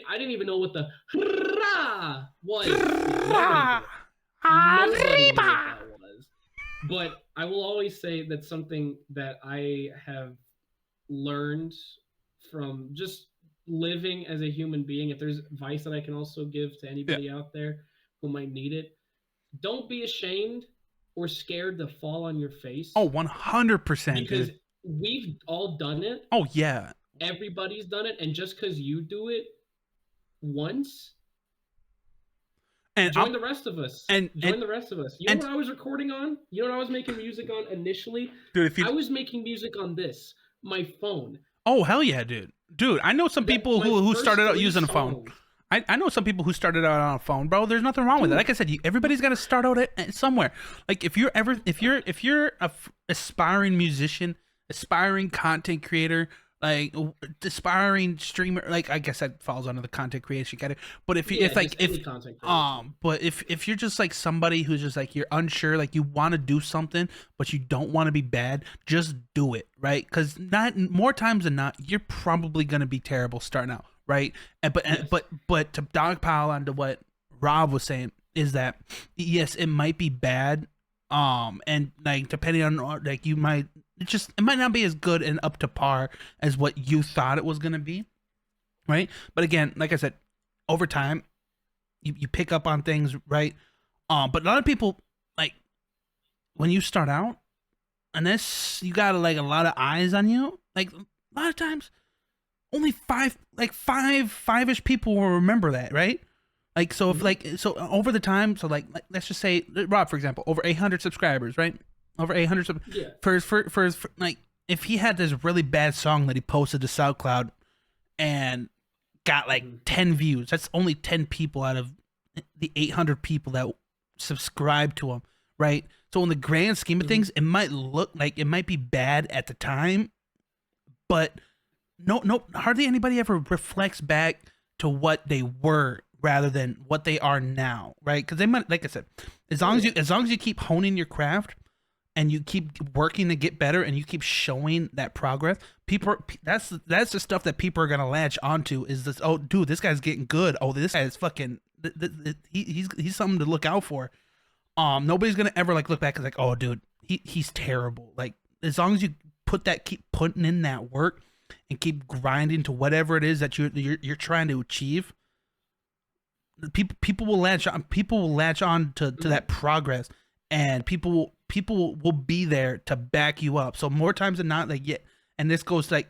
I didn't even know what the hurrah was. Nobody did. Nobody knew what that was. But I will always say that's something that I have learned from just living as a human being. If there's advice that I can also give to Yeah. anybody out there who might need it, don't be ashamed or scared to fall on your Oh, face 100%, because dude. we've all done it. Oh yeah. Everybody's done it. And just because you do it once, And join the rest of us. and Join the rest of us. You know and what I was recording on? You know what I was making music on initially? dude, if you I was making music on this, my phone. oh hell yeah, dude, I know some That people my who first started out 3 using a phone. songs. I know some people who started out on a phone, bro. There's nothing wrong with it. Dude. Like I said, everybody's got to start out at somewhere. Like if you're a aspiring musician, aspiring content creator, like aspiring streamer, like I guess that falls under the content creation category. But if you Yeah, if like just any content creation. but if you're just like somebody who's just like you're unsure, like you want to do something but you don't want to be bad, just do it, right? Because not more times than not, you're probably gonna be terrible starting out, right? Yes. But to dogpile onto what Rob was saying is that yes, it might be bad, and like depending on like you might it might not be as good and up to par as what you thought it was gonna be, right? But again, like I said, over time you pick up on things, right? But a lot of people like when you start out, unless you got like a lot of eyes on you, like a lot of times only five-ish people will remember that, right? Like so if like so over the time, so like let's just say Rob for example, over 800 subscribers, right? Over 800 Yeah. for his like if he had this really bad song that he posted to SoundCloud and got like 10 views, that's only 10 people out of the 800 people that subscribe to him, right? So in the grand scheme of things, it might look like it might be bad at the time, but no, hardly anybody ever reflects back to what they were rather than what they are now, right? Because they might, like I said, as long as you keep honing your craft and you keep working to get better and you keep showing that progress, people that's the stuff that people are gonna latch onto. Is this? Oh, dude, this guy's getting good. Oh, this guy's fucking. He's something to look out for. Nobody's gonna ever like look back and like, oh, dude, he's terrible. Like as long as you keep putting in that work and keep grinding to whatever it is that you're trying to achieve, people will latch on. People will latch on to that progress, and people will be there to back you up. So more times than not, like yeah, and this goes like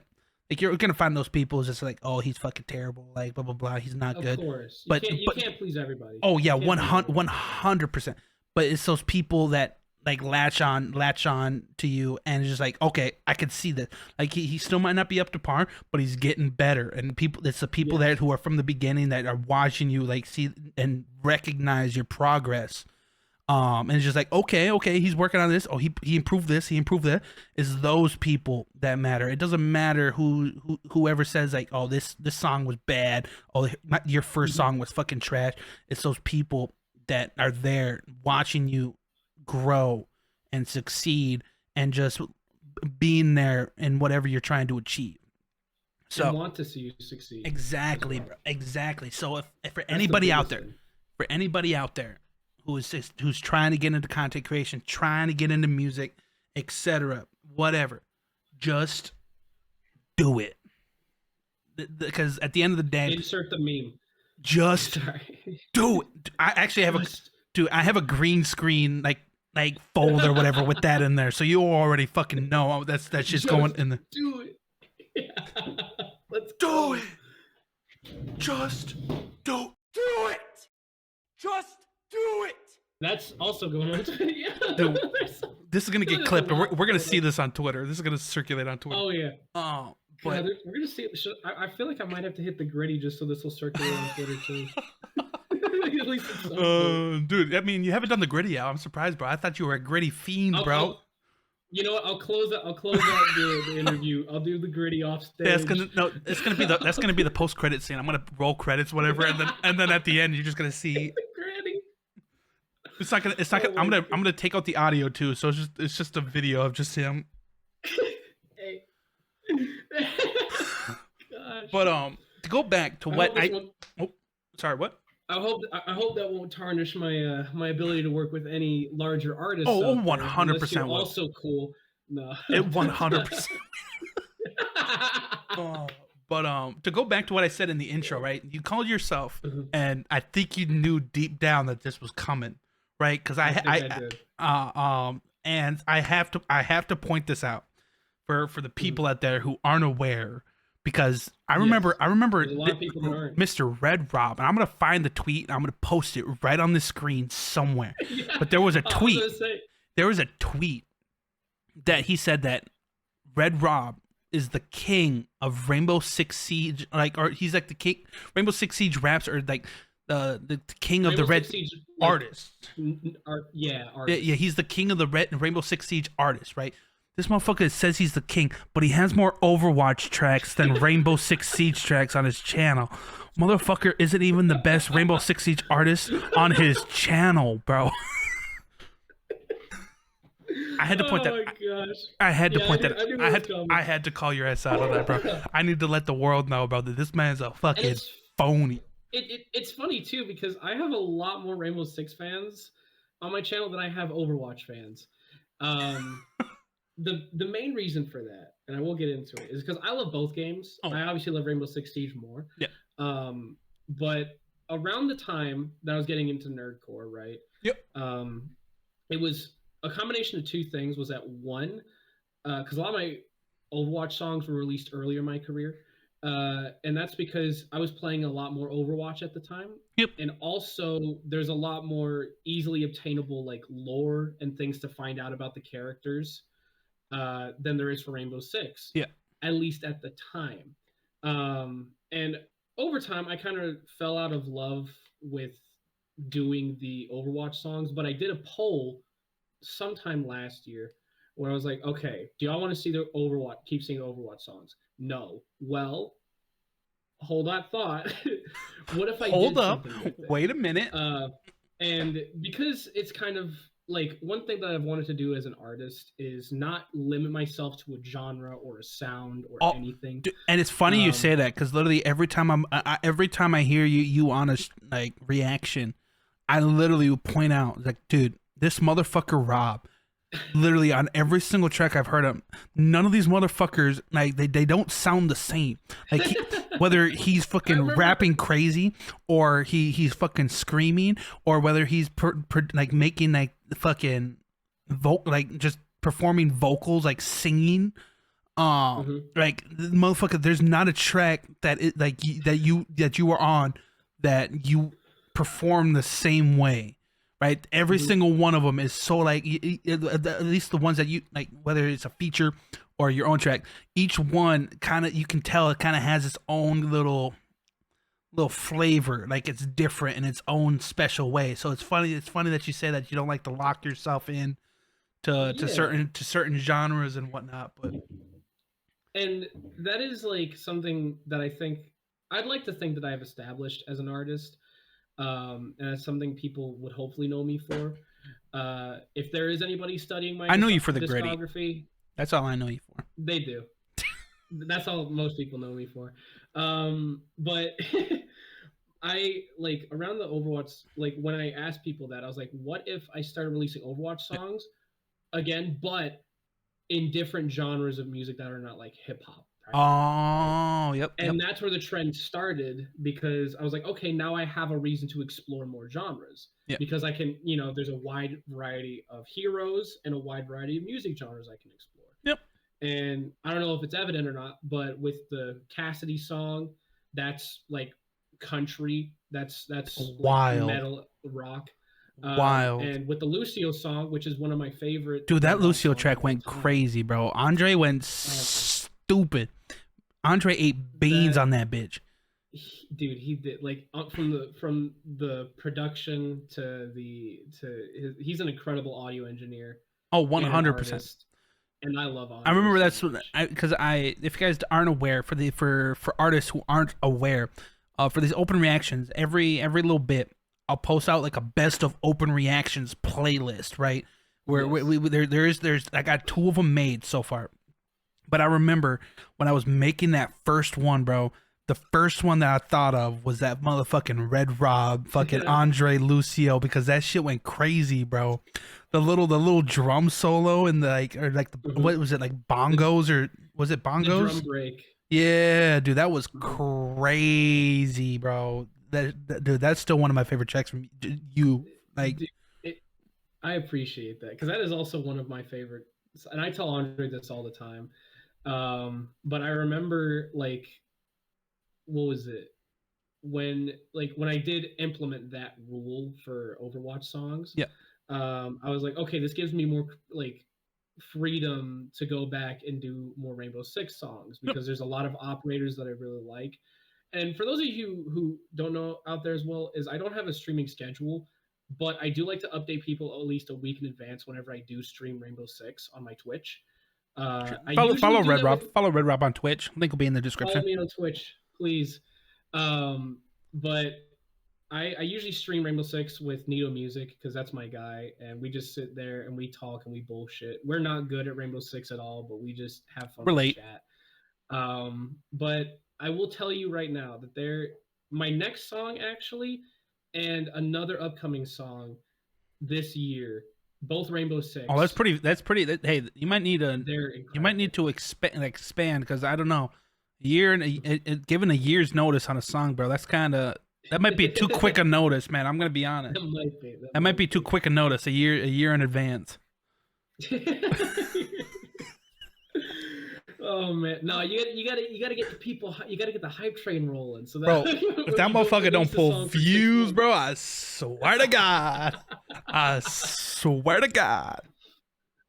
you're gonna find those people just like, oh, he's fucking terrible, like blah blah blah, he's not good. Of course, But you can't please everybody. oh yeah, 100%. But it's those people that like latch on to you and just like, okay, I can see that. Like he still might not be up to par, but he's getting better. And it's the people there who are from the beginning that are watching you like see and recognize your progress. And it's just like, okay, he's working on this. Oh, he improved this, he improved that. It's those people that matter. It doesn't matter whoever says like, oh, this song was bad. Oh, your first song was fucking trash. It's those people that are there watching you grow and succeed and just being there in whatever you're trying to achieve. So and want to see you succeed. Exactly, bro. Exactly. So if for anybody out there, who's trying to get into content creation, trying to get into music, etc., whatever, just do it. Because at the end of the day, insert the meme. Just do it. I actually have I have a green screen like folder or whatever with that in there, so you already fucking know that's just going in the. Do it. Yeah. Let's do it. Just do it. Just do it. That's also going on. Yeah. Dude, this is gonna get clipped. We're gonna see this on Twitter. This is gonna circulate on Twitter. Oh yeah. Oh, but God, we're gonna see. I feel like I might have to hit the gritty just so this will circulate on Twitter too. At least dude, I mean, you haven't done the gritty yet. I'm surprised, bro. I thought you were a gritty fiend, bro. You know what? I'll close out the interview. I'll do the gritty off stage. Yeah, it's gonna be the post credit scene. I'm gonna roll credits, whatever, and then at the end you're just gonna see the gritty. It's not gonna. I'm gonna take out the audio too, so it's just a video of just him. Hey. Gosh. But to go back to what sorry, what? I hope that won't tarnish my my ability to work with any larger artists. Oh, 100% will. Also cool. No. It 100%. But to go back to what I said in the intro, right? You called yourself, and I think you knew deep down that this was coming, right? Because I did. And I have to point this out for the people out there who aren't aware, because Yes. I remember There's a lot of people that aren't. Mr. Red Rob, and I'm gonna find the tweet and I'm gonna post it right on the screen somewhere. Yeah. But there was a I was tweet. gonna say. There was a tweet that he said that Red Rob is the king of Rainbow Six Siege, like, or he's like the king. Rainbow Six Siege raps, or like the king of Rainbow the red Six Siege, like, artists. yeah, Yeah, yeah, he's the king of the red Rainbow Six Siege artists, right? This motherfucker says he's the king, but he has more Overwatch tracks than Rainbow Six Siege tracks on his channel. Motherfucker isn't even the best Rainbow Six Siege artist on his channel, bro. I had to point Oh that. my gosh. I had to Yeah, point I that. knew I it had. was coming. I had to call your ass out on that, bro. I need to let the world know, bro, that this man's a And fucking phony. it's funny too because I have a lot more Rainbow Six fans on my channel than I have Overwatch fans. Um, the main reason for that, and I will get into it, is because I love both games. Oh. I obviously love Rainbow Six Siege more. Yeah. But around the time that I was getting into Nerdcore, right? Yep. It was a combination of two things. Was that one, because a lot of my Overwatch songs were released earlier in my career, and that's because I was playing a lot more Overwatch at the time. Yep. And also, there's a lot more easily obtainable like lore and things to find out about the characters than there is for Rainbow Six. Yeah. At least at the time. And over time, I kind of fell out of love with doing the Overwatch songs, but I did a poll sometime last year where I was like, okay, do y'all want to see the Overwatch, keep seeing Overwatch songs? No. Well, hold that thought. What if I Hold did up. something like that? Wait a minute. And because it's kind of like one thing that I've wanted to do as an artist is not limit myself to a genre or a sound or anything. And it's funny you say that because literally every time every time I hear you on a like reaction, I literally will point out like, dude, this motherfucker Rob, literally on every single track I've heard him, none of these motherfuckers like they don't sound the same. Like whether he's fucking rapping crazy or he's fucking screaming or whether he's like making like fucking like just performing vocals like singing. Like motherfucker, there's not a track that it like that you were on that you perform the same way. Right, every single one of them is so like at least the ones that you like, whether it's a feature or your own track, each one kind of you can tell it kind of has its own little flavor, like it's different in its own special way. So it's funny that you say that you don't like to lock yourself in to certain genres and whatnot, but and that is like something that I think I'd like to think that I've established as an artist. And that's something people would hopefully know me for. If there is anybody studying my I know you for the discography, gritty. That's all I know you for. They do. That's all most people know me for. But I like around the Overwatch, like when I asked people that, I was like, what if I started releasing Overwatch songs again, but in different genres of music that are not like hip hop? Oh, yep. And that's where the trend started because I was like, okay, now I have a reason to explore more genres. Yep. Because I can, there's a wide variety of heroes and a wide variety of music genres I can explore. Yep. And I don't know if it's evident or not, but with the Cassidy song, that's like country, that's wild, like metal rock. Wild. And with the Lucio song, which is one of my favorite. Dude, that Lucio track went crazy, bro. Andre went stupid. Andre ate beans on that bitch. Dude, he did like from the production to he's an incredible audio engineer. Oh, 100%. And I love audio. I remember that's because if you guys aren't aware, for artists who aren't aware, for these open reactions, every little bit, I'll post out like a best of open reactions playlist, right? Where there's I got 2 of them made so far. But I remember when I was making that first one, bro, the first one that I thought of was that motherfucking Red Rob, fucking Andre Lucio, because that shit went crazy, bro. The little drum solo and what was it, like bongos, or was it bongos? The drum break. Yeah, dude, that was crazy, bro. Dude, that's still one of my favorite tracks from you. Like, I appreciate that because that is also one of my favorite. And I tell Andre this all the time. But I remember like what was it? When I did implement that rule for Overwatch songs, Yeah. I was like, okay, this gives me more like freedom to go back and do more Rainbow Six songs Yep. because there's a lot of operators that I really like. And for those of you who don't know out there as well, is I don't have a streaming schedule, but I do like to update people at least a week in advance whenever I do stream Rainbow Six on my Twitch. I usually Follow do Red that Rob. with Follow Red Rob on Twitch. Link will be in the follow description. me on Twitch, please. But I usually stream Rainbow Six with Nito Music because that's my guy, and we just sit there and we talk and we bullshit. We're not good at Rainbow Six at all, but we just have fun with Relate. chat. But I will tell you right now that my next song actually, and another upcoming song this year, both Rainbow Oh, that's Six, pretty. That's pretty. Hey, you might need a. they're You might need incredible. to expand because I don't know. Given a year's notice on a song, bro. That's kind of that might be too quick a notice, man. I'm gonna be honest. That might be. That That might be might too be. quick a notice. A year in advance, Oh man, no, you gotta get the people. You gotta get the hype train rolling. So that bro. If when that you don't motherfucker don't release the pull song for 6 months. views, bro, I swear to God. I swear to God.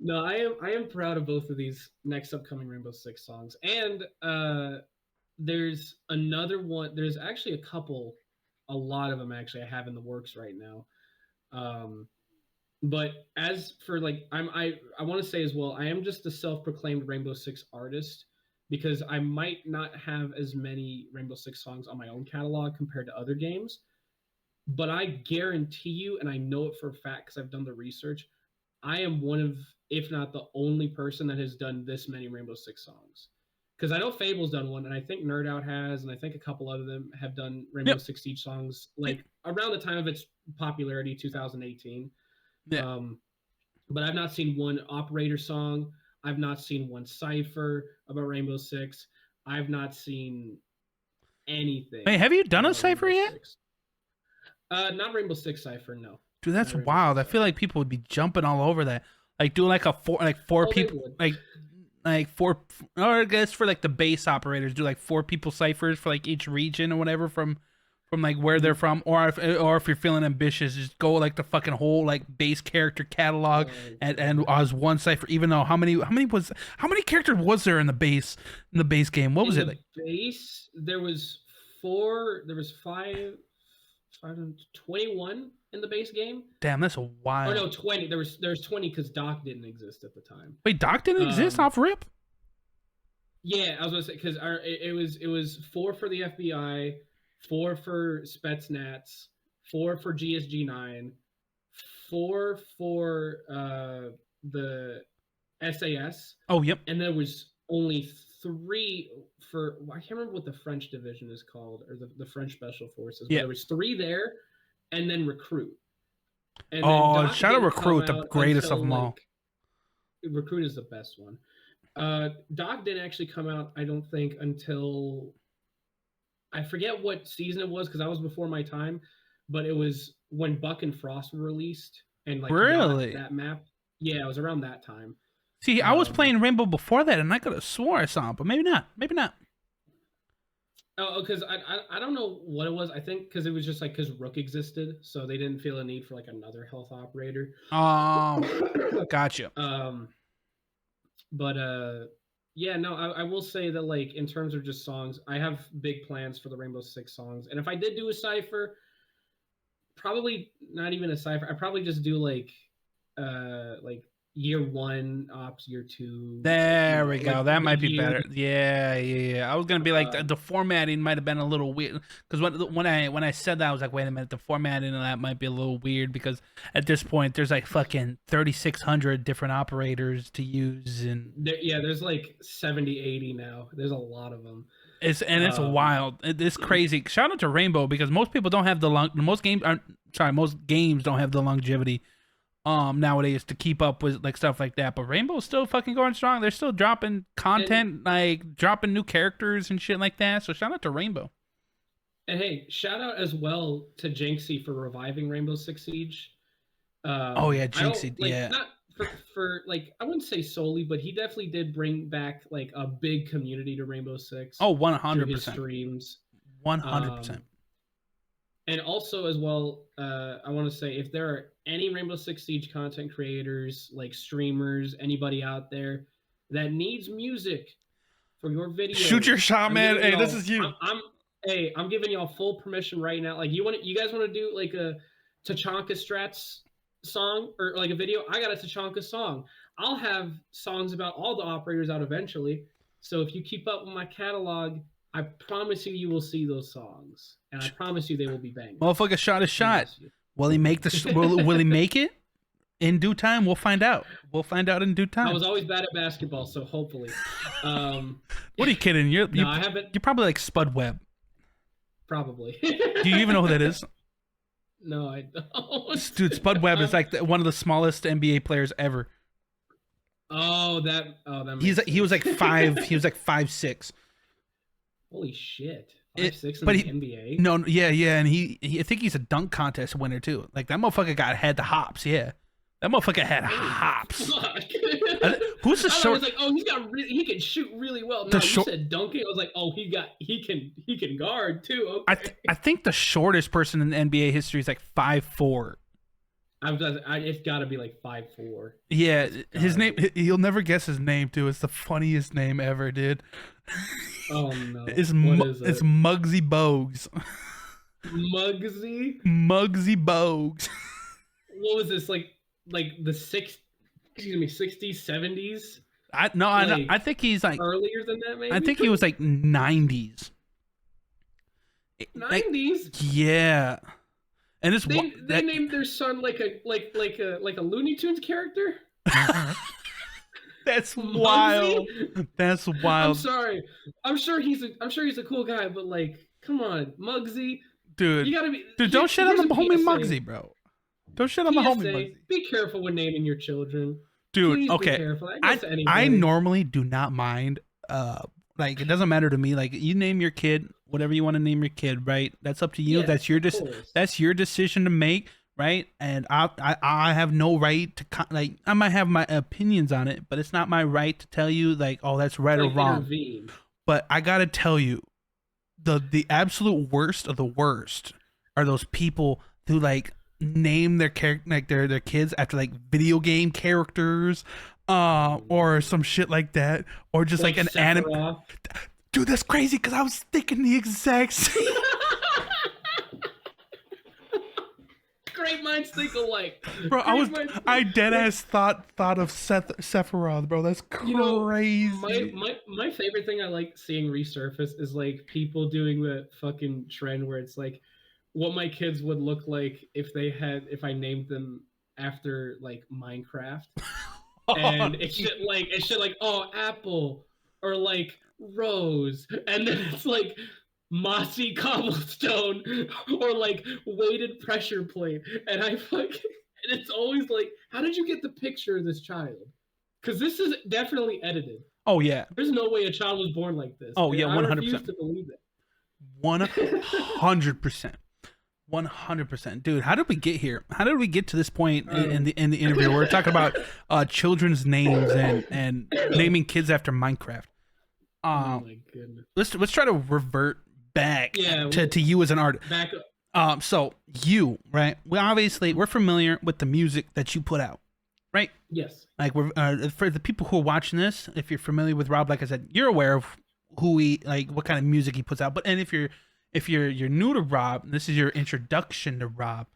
No, I am proud of both of these next upcoming Rainbow Six songs, and there's another one. There's actually a lot of them actually I have in the works right now. Um, but as for like I want to say as well, I am just a self-proclaimed Rainbow Six artist because I might not have as many Rainbow Six songs on my own catalog compared to other games, but I guarantee you, and I know it for a fact because I've done the research, I am one of, if not the only person that has done this many Rainbow Six songs. Because I know Fable's done one, and I think Nerd Out has, and I think a couple of them have done Rainbow Yep. Six Siege songs, Yeah. like around the time of its popularity, 2018. Yeah. Um, but I've not seen one Operator song. I've not seen one Cipher about Rainbow Six. I've not seen Hey, anything have you done a about cipher Rainbow yet? Six. Not Rainbow Six Cipher, no. Dude, that's Not Rainbow Six wild. I feel Cipher. like people would be jumping all over that. Like do like four Oh, they people would. like four or I guess for like the base operators do like four people ciphers for like each region or whatever from like where they're Mhm. from or if you're feeling ambitious just go like the fucking whole like base character catalog Oh and god. as one cipher even though how many characters was there in the base game? What was In it the like? base, there was four. There was five, 21 in the base game. Damn, that's a Or wild. no, 20. There was 20 because Doc didn't exist at the time. Wait, Doc didn't exist Um, off rip? yeah, I was gonna say because it was four for the FBI, four for Spetsnaz, four for GSG 9, four for the SAS, Oh, yep. and there was only three for I can't remember what the French division is called or the French special forces, but Yeah. there was three there, and then recruit, and then Oh, Doc shout out didn't come Recruit, the out greatest of until them all. like recruit is the best one. Doc didn't actually come out, I don't think, until I forget what season it was because I was before my time, but it was when Buck and Frost were released and like got Really? that map. Yeah, it was around that time. See, I was Um, playing Rainbow before that, and I could have swore I saw him, but maybe not. Maybe not. because I don't know what it was. I think because it was just like because Rook existed, so they didn't feel a need for like another health operator. Um, gotcha. um, but yeah, no, I will say that like in terms of just songs, I have big plans for the Rainbow Six songs, and if I did do a cipher, probably not even a cipher. I probably just do like year one ops, year two, like There we go. like That the might be year. better. Yeah, yeah, yeah. I was gonna be like the Um, formatting might have been a little weird because when I said that I was like, wait a minute, the formatting of that might be a little weird because at this point there's like fucking 3,600 different operators to use and yeah, there's like 70, 80 now. There's a lot of them. it's Um, wild. It's crazy. Shout out to Rainbow because most people don't have the most games don't have the longevity nowadays to keep up with like stuff like that. But Rainbow's still fucking going strong. They're still dropping and content, like dropping new characters and shit like that. So shout out to Rainbow. and hey, shout out as well to Jinxie for reviving Rainbow Six Siege. Oh yeah, I don't Jinxie. like Yeah. not for like I wouldn't say solely, but he definitely did bring back like a big community to Rainbow Six Oh, through his 100%. streams. 100%. Um, and also as well, I want to say if there are any Rainbow Six Siege content creators, like streamers, anybody out there that needs music for your Shoot your videos, shot, I'm man. giving Hey, this y'all. is you. I'm giving y'all full permission right now. Like you guys want to do like a Tachanka Strats song or like a video? I got a Tachanka song. I'll have songs about all the operators out eventually. So if you keep up with my catalog, I promise you, you will see those songs, and I promise you, they will be bangers. Motherfucker shot his shot. Will he make will he make it in due time? We'll find out. We'll find out in due time. I was always bad at basketball, so hopefully. What are you kidding? I haven't. You're probably like Spud Webb. Probably. Do you even know who that is? No, I don't. Dude, Spud Webb is like one of the smallest NBA players ever. That He was like 5'6". Holy shit. 5'6" in but the NBA? No, yeah, and he I think he's a dunk contest winner too. Like that motherfucker had the hops, yeah. That motherfucker had hops. Who's the short? I was like, oh, he can shoot really well. No, you said dunking. I was like, oh, he can guard too. Okay. I think the shortest person in the NBA history is like 5'4". It's got to be like 5'4". Yeah, his name. You'll never guess his name too. It's the funniest name ever, dude. Oh no! It's Muggsy Bogues. Muggsy Bogues. What was this like the 60s, 70s? I think he's like earlier than that. Maybe I think he was like 90s. 90s. Yeah. And they named their son like a Looney Tunes character. That's wild. That's wild. I'm sorry. I'm sure he's a cool guy, but like, come on, Muggsy. Dude, you gotta be. Dude, don't shit on the homie Muggsy, bro. Don't shit on the homie Muggsy. Be careful when naming your children. Dude, please okay. Be careful. I normally do not mind. Like it doesn't matter to me. Like you name your kid whatever you want to name your kid, right? That's up to you. Yeah, that's your decision to make, right? And I have no right to like. I might have my opinions on it, but it's not my right to tell you like, oh, that's right or wrong. Intervene. But I gotta tell you, the absolute worst of the worst are those people who like name their their kids after like video game characters. Or some shit like that, or just like an anime. Dude, that's crazy because I was thinking the exact same. Great minds think alike, bro. I dead ass thought of Sephiroth, bro. That's crazy. My favorite thing I like seeing resurface is like people doing the fucking trend where it's like what my kids would look like if I named them after like Minecraft. And it's shit like oh Apple or like Rose, and then it's like mossy cobblestone or like weighted pressure plate, and and it's always like, how did you get the picture of this child? Because this is definitely edited. Oh yeah, there's no way a child was born like this. Oh yeah, 100%. I refuse to believe it. 100%. 100%, dude. How did we get here? How did we get to this point in the interview where we're talking about children's names and naming kids after Minecraft? Oh my goodness. Let's try to revert back to you as an artist. Back up. So you, right? We're familiar with the music that you put out, right? Yes. Like we're for the people who are watching this, if you're familiar with Rob, like I said, you're aware of who what kind of music he puts out. But and if you're new to Rob, this is your introduction to Rob,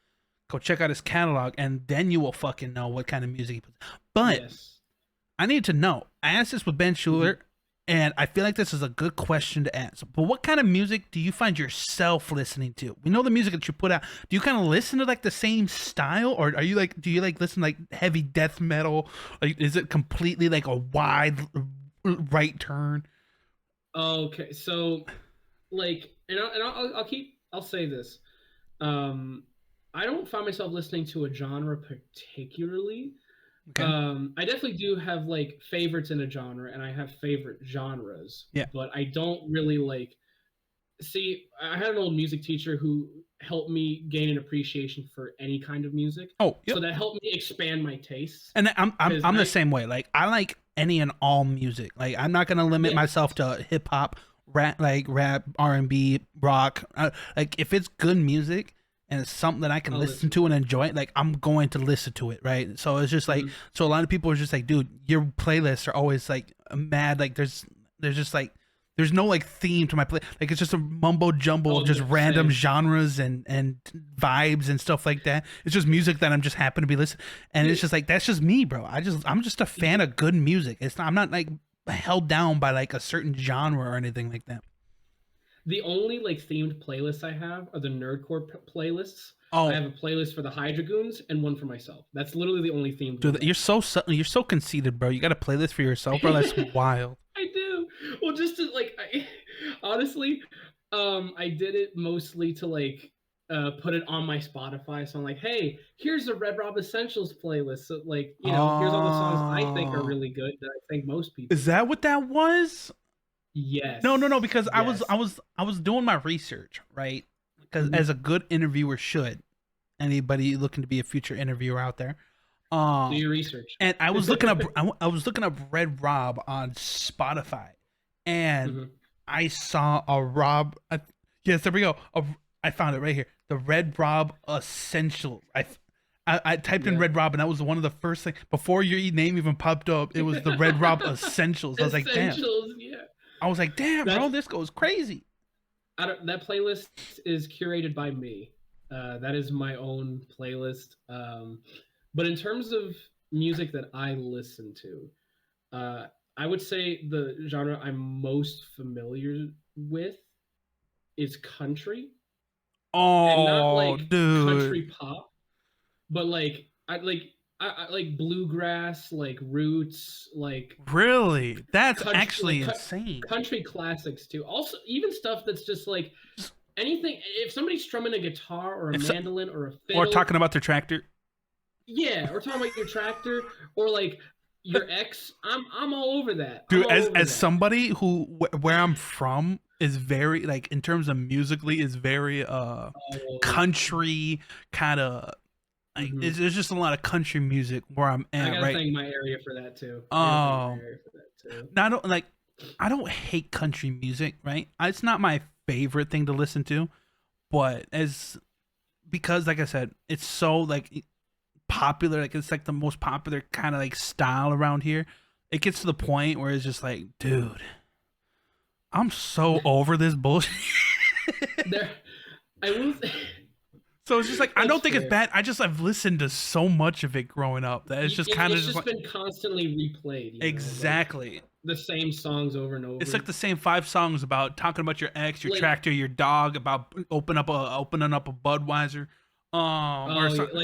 go check out his catalog, and then you will fucking know what kind of music he puts. But yes. I need to know. I asked this with Ben Schuler, and I feel like this is a good question to ask. But what kind of music do you find yourself listening to? We know the music that you put out. Do you kind of listen to like the same style, or do you listen to like heavy death metal? Like, is it completely like a wide right turn? Okay, so like. And I'll say this. I don't find myself listening to a genre particularly. Okay. I definitely do have like favorites in a genre, and I have favorite genres. Yeah. But I don't really like See, I had an old music teacher who helped me gain an appreciation for any kind of music. Oh, So yep. that helped me expand my tastes. And I'm I'm Because I'm the I, same way. Like I like any and all music. Like I'm not gonna limit yes, myself to hip hop, rap, R&B, rock. Like if it's good music and it's something that I can I'll listen listen to to and it. enjoy, like I'm going to listen to it, right? So it's just like Mhm. so a lot of people are just like, dude, your playlists are always like mad. Like there's just like there's no like theme to my play. Like it's just a mumbo jumbo of Oh, just random same. genres and vibes and stuff like that. It's just music that I'm just happen to be listening, and it's Dude, just like that's just me, bro. I'm just a fan of good music. It's not, I'm not like held down by like a certain genre or anything like that. the only like themed playlists I have are the Nerdcore playlists. I Oh, have a playlist for the Hydra and one for myself. That's literally the only themed ones dude, I you're so conceited, bro. You got to play this for yourself, bro. That's have. wild. I do. Well, just to like, honestly, I did it mostly to like put it on my Spotify. So I'm like, hey, here's the Red Rob Essentials playlist. So like, here's all the songs I think are Oh, really good that I think most people is that like. what that was? No, Yes, because yes. I was doing my research, right? Because Hmm. as a good interviewer should, anybody looking to be a future interviewer out there, Do um, your research. and I was looking up I was looking up Red Rob on Spotify, and Hmm. I saw a Rob. Yes, there we go. I found it right here. The Red Rob Essentials. I typed in Yeah. Red Rob, and that was one of the first things before your name even popped up. It was the Red Rob Essentials. I was like, damn. Essentials. Yeah. I was like, damn, bro, That's this goes crazy. that playlist is curated by me. That is my own playlist. But in terms of music that I listen to, I would say the genre I'm most familiar with is country, and not Oh, like dude, country pop, but like I like bluegrass, like roots, like really? That's country, actually insane. country classics too. Also, even stuff that's just like anything. If somebody's strumming a guitar or a If so, mandolin or a or fiddle, talking about their tractor, yeah, or talking about your tractor or like your ex, I'm all over that. I'm dude. all over As that. somebody who where I'm from is very like in terms of musically is very Oh, country kind of like hmm. there's just a lot of country music where I'm I at, gotta right? thank my area for that too. I gotta thank my Um, area for that too. I don't like I don't hate country music, right? It's not my favorite thing to listen to, but as because like I said, it's so like popular, like it's like the most popular kind of like style around here. It gets to the point where it's just like, dude, I'm so over this bullshit. There, I will. So it's just like I That's don't think it's fair. bad. I've listened to so much of it growing up that it's just kind of It's just just like been constantly replayed, like exactly. the same songs over and It's over. like the same five songs about talking about your ex, your Like, tractor, your dog, about opening up a Budweiser, or oh yeah, something.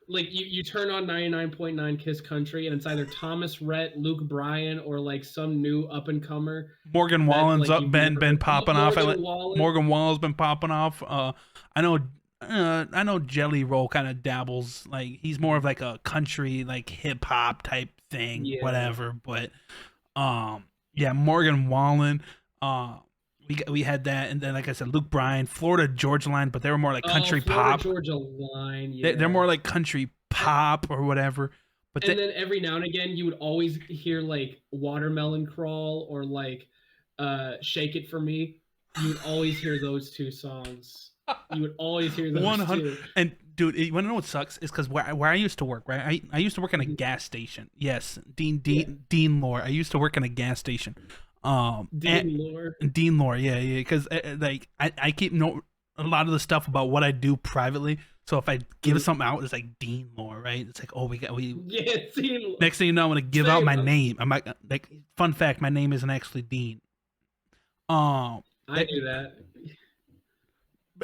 like you turn on 99.9 Kiss Country and it's either Thomas Rhett, Luke Bryan, or like some new up and comer Morgan that Wallen's like up, you've never been heard. popping off. Morgan Wallen. Morgan Wallen's been popping off. I know, I know Jelly Roll kind of dabbles. Like he's more of like a country, like hip hop type thing, Yeah. whatever. But yeah, Morgan Wallen. We had that, and then like I said, Luke Bryan, Florida Georgia Line, but they were more like Oh, country Florida pop. Georgia Line. They're Yeah. more like country pop or whatever. But And then every now and again, you would always hear like Watermelon Crawl or like Shake It For Me. You would always hear those two songs. You would always hear those 100. two. And dude, you want to know what sucks is because where I used to work, right? I used to work in a Mhm. gas station. Yes, Yeah. Dean Lore. I used to work in a gas station. And Dean Lore. Dean Lore, yeah, because like I keep a lot of the stuff about what I do privately. So if I give Mhm. something out, it's like Dean Lore, right? It's like, oh, we Yeah, Dean Lore. next thing you know, I'm gonna give out Same. my name. I'm like, fun fact, my name isn't actually Dean. Um, I that, knew that.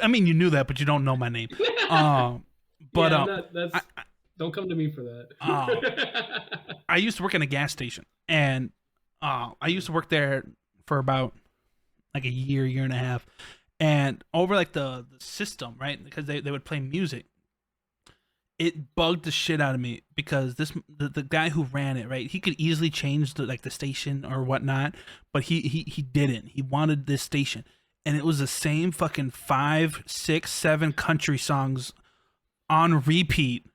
I mean, you knew that, but you don't know my name. Um, but Yeah, I'm not. I, That's. Don't come to me for uh, that. I used to work in a gas station, and I used to work there for about like a year and a half, and over like the system, right? Because they would play music. It bugged the shit out of me because the guy who ran it, right? He could easily change the station or whatnot, but he didn't. He wanted this station, and it was the same fucking 5, 6, 7 country songs on repeat.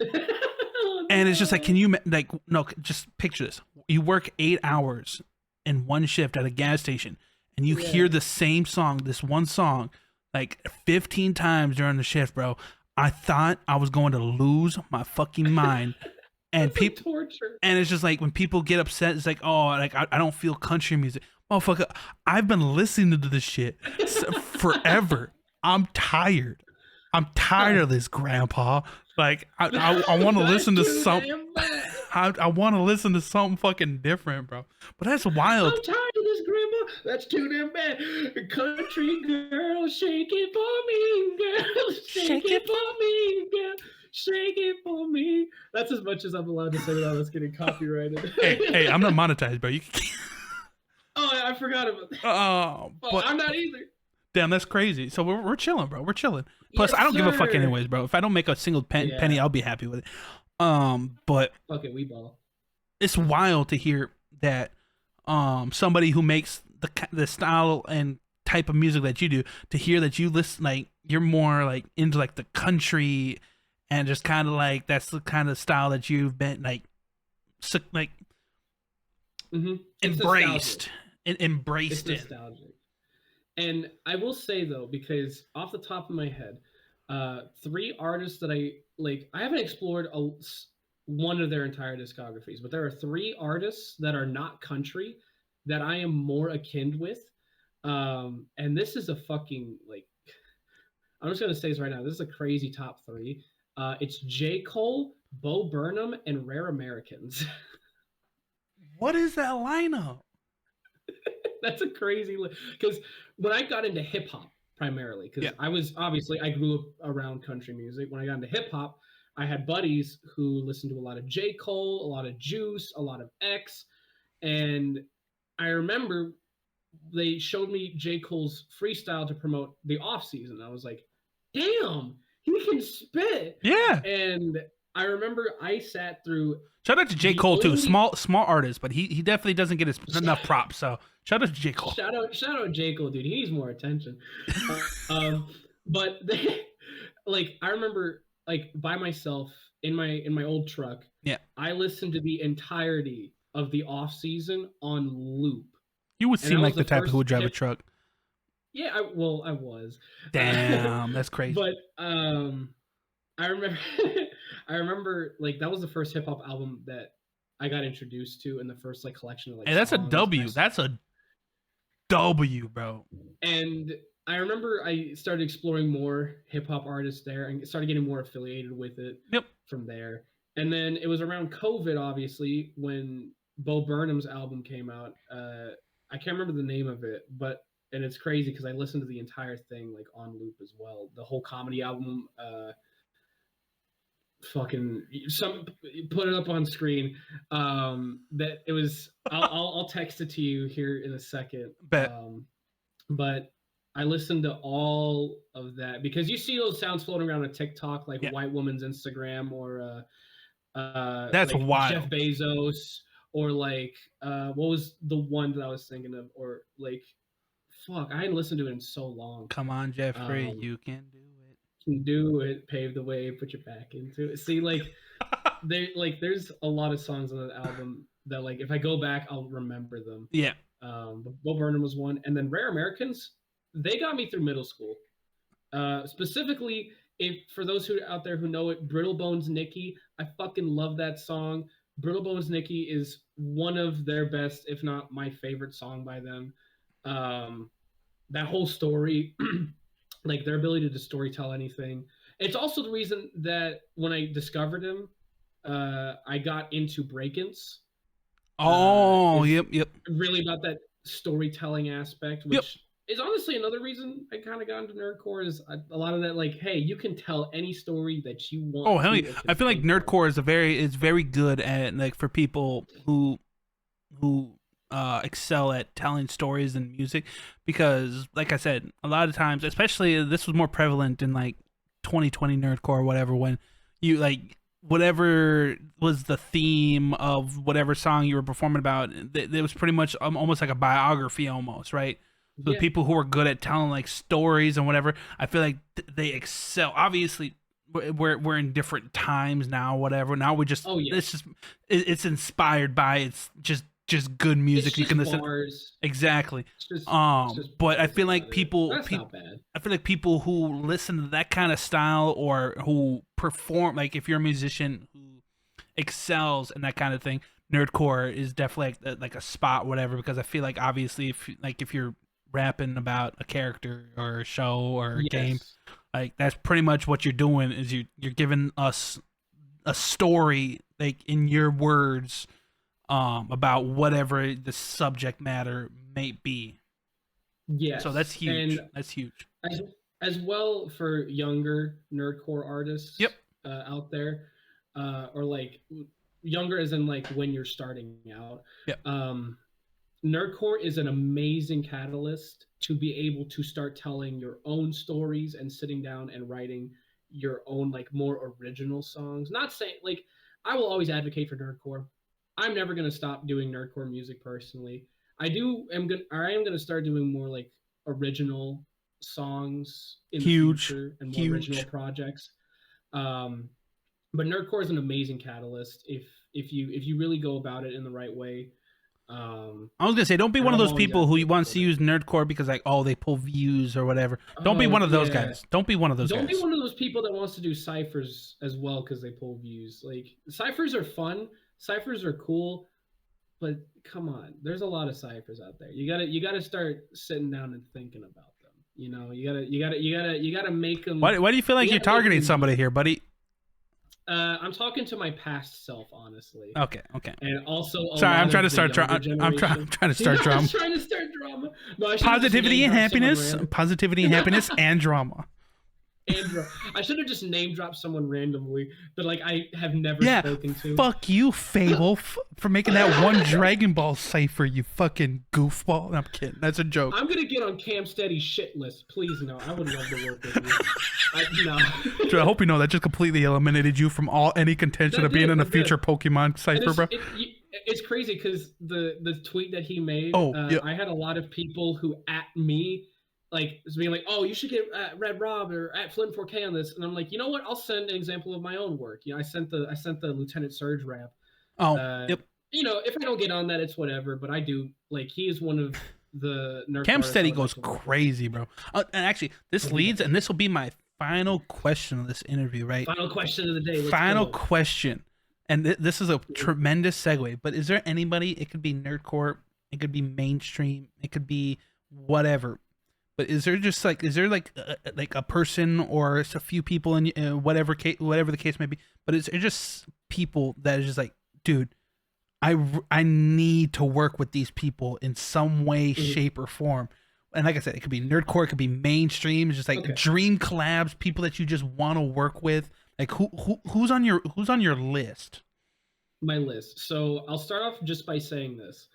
Oh, And it's just like, no. can you like no? Just picture this: you work 8 hours in one shift at a gas station, and you hear Yeah. the same song, this one song, like 15 times during the shift, bro. I thought I was going to lose my fucking mind. And That's like people, torture. and it's just like when people get upset, it's like, oh, like I don't feel country music, motherfucker. I've been listening to this shit forever. I'm tired. I'm tired of this, Grandpa. Like I want to That's listen to too some. damn bad. I want to listen to something fucking different, bro. But that's wild. I'm tired of this, Grandma. That's too damn bad. Country girl, shake it for me, girl. Shake Shake it it. for me, girl. Shake it for me. That's as much as I'm allowed to say without us getting copyrighted. Hey, I'm not monetized, bro. You Oh, I forgot about that. oh, Oh, but I'm not either. damn, that's crazy. So we're chilling, bro. We're chilling. Plus, Yes, I don't give a fuck sir. anyways, bro. If I don't make a single Yeah. penny, I'll be happy with it. But Fuck it, we ball. it's wild to hear that somebody who makes the style and type of music that you do, to hear that you listen, like you're more like into like the country and just kind of like that's the kind of style that you've been like like Mm-hmm. embraced and It's embraced in. nostalgic. And I will say though, because off the top of my head, 3 artists that I like, I haven't explored one of their entire discographies, but there are 3 artists that are not country that I am more akin with. And this is a fucking like, I'm just gonna say this right now. This is a crazy top 3. It's J. Cole, Bo Burnham, and Rare Americans. What is that lineup? That's a crazy because when I got into hip hop primarily, because I grew up around country music. When I got into hip hop, I had buddies who listened to a lot of J. Cole, a lot of Juice, a lot of X, and I remember they showed me J. Cole's freestyle to promote the off season. I was like, damn, he can spit. Yeah. And I remember I sat through. Shout out to J. Cole too. Small artist, but he definitely doesn't get enough props. So shout out to J. Cole. Shout out J. Cole, dude. He needs more attention. But like I remember like by myself in my old truck. Yeah. I listened to the entirety of the off season on loop. You would seem like the type who would drive a truck. Yeah, I was. Damn, that's crazy. But I remember I remember like that was the first hip hop album that I got introduced to, and the first like collection of like. Hey, that's a W. That's a W, bro. And I remember I started exploring more hip hop artists there and started getting more affiliated with it. Yep. From there, and then it was around COVID, obviously, when Bo Burnham's album came out. I can't remember the name of it, and it's crazy because I listened to the entire thing like on loop as well. The whole comedy album. Put it up on screen. That it was. I'll text it to you here in a second. Bet. But I listened to all of that because you see those sounds floating around on TikTok, like White Woman's Instagram or that's like wild. Jeff Bezos or like what was the one that I was thinking of, or like fuck, I hadn't listened to it in so long. Come on, Jeffrey, you can do it. Can do it, pave the way, put your back into it. See, like there's a lot of songs on that album that like if I go back I'll remember them. Yeah. Bo Burnham was one, and then Rare Americans, they got me through middle school. Specifically, if for those who out there who know it, Brittle Bones Nikki, I fucking love that song. Brittle Bones Nikki is one of their best, if not my favorite song by them. That whole story, like their ability to storytell anything. It's also the reason that when I discovered him, I got into break-ins. Yep. Really about that storytelling aspect, which is honestly another reason I kind of got into nerdcore. Is a lot of that, like, hey, you can tell any story that you want. Oh hell yeah! I feel like nerdcore is very good at like for people who excel at telling stories and music, because like I said, a lot of times, especially this was more prevalent in like 2020 nerdcore or whatever, when you like whatever was the theme of whatever song you were performing about, it was pretty much almost like a biography almost, right? So the Yeah. people who are good at telling like stories and whatever, I feel like they excel. Obviously, we're in different times now. Whatever. Now we just Oh yeah. it's just it's inspired by it's just good It's music you can just listen. bars. Exactly. It's just But I bars feel like about it. That's not bad. I feel like people who listen to that kind of style or who perform, like if you're a musician who excels in that kind of thing, nerdcore is definitely like a spot, whatever. Because I feel like obviously, if you're rapping about a character or a show or a game, Yes. like that's pretty much what you're doing. Is you're giving us a story like in your words, about whatever the subject matter may be. So that's Yes. And huge. That's huge. as as well for younger nerdcore Yep. artists out there, or like younger as in like when you're starting out. Yep. Nerdcore is an amazing catalyst to be able to start telling your own stories and sitting down and writing your own like more original songs. Not saying like I will always advocate for nerdcore. I'm never gonna stop doing nerdcore music personally. I am gonna start doing more like original songs in the Huge. future and more original Huge. projects. Um, but nerdcore is an amazing catalyst if you really go about it in the right way. I was gonna say, don't be And one of I'm those always people who advocating wants for to it. use nerdcore because like, oh, they pull views or whatever. Don't be Oh one of those yeah, guys. Don't be one of those don't be guys. one of those people that wants to do ciphers as well because they pull views. Like ciphers are fun, ciphers are cool, but come on, there's a lot of ciphers out there. You gotta start sitting down and thinking about them. You gotta make them. Why do you feel like You you're gotta make them targeting somebody engaging. here, buddy? I'm talking to my past self, honestly, Okay, okay. and also a Sorry, I'm lot trying to of the start. younger I'm generation. trying to Yeah, start I was drama. trying to start drama. No, I should have just Positivity name and dropped someone happiness. random. Positivity and happiness and drama. Andrew, I should have just name dropped someone randomly that like I have never Yeah, spoken to. fuck you, Fable, for making that one Dragon Ball cipher. You fucking goofball. No, I'm kidding. That's a joke. I'm gonna get on Cam Steady's shit list. Please no, I would love to work with you. No. Dude, I hope you know that just completely eliminated you from any contention That of being did, in a that did. future Pokemon And cipher, bro. it's crazy because the tweet that he made, Oh, yeah. I had a lot of people who at me like being like, "Oh, you should get Red Rob or at Flint 4K on this," and I'm like, you know what? I'll send an example of my own work. I sent the Lieutenant Surge rap. Oh, Uh, yep. if I don't get on that, it's whatever. But I do like he is one of the nerd Cam artists I Steady would like goes to work with. crazy, bro. And actually, this leads, and this will be my final question of this interview, right? Final question of the day. Let's Final go. question. And this is a tremendous segue, but is there anybody, it could be nerdcore, it could be mainstream, it could be whatever, but is there like a person or a few people in whatever the case may be, but is there just people that is just like, dude, I need to work with these people in some way, shape, or form. And like I said, it could be nerdcore, it could be mainstream. It's just like dream collabs, people that you just want to work with. Like who's on your list? My list. So I'll start off just by saying this.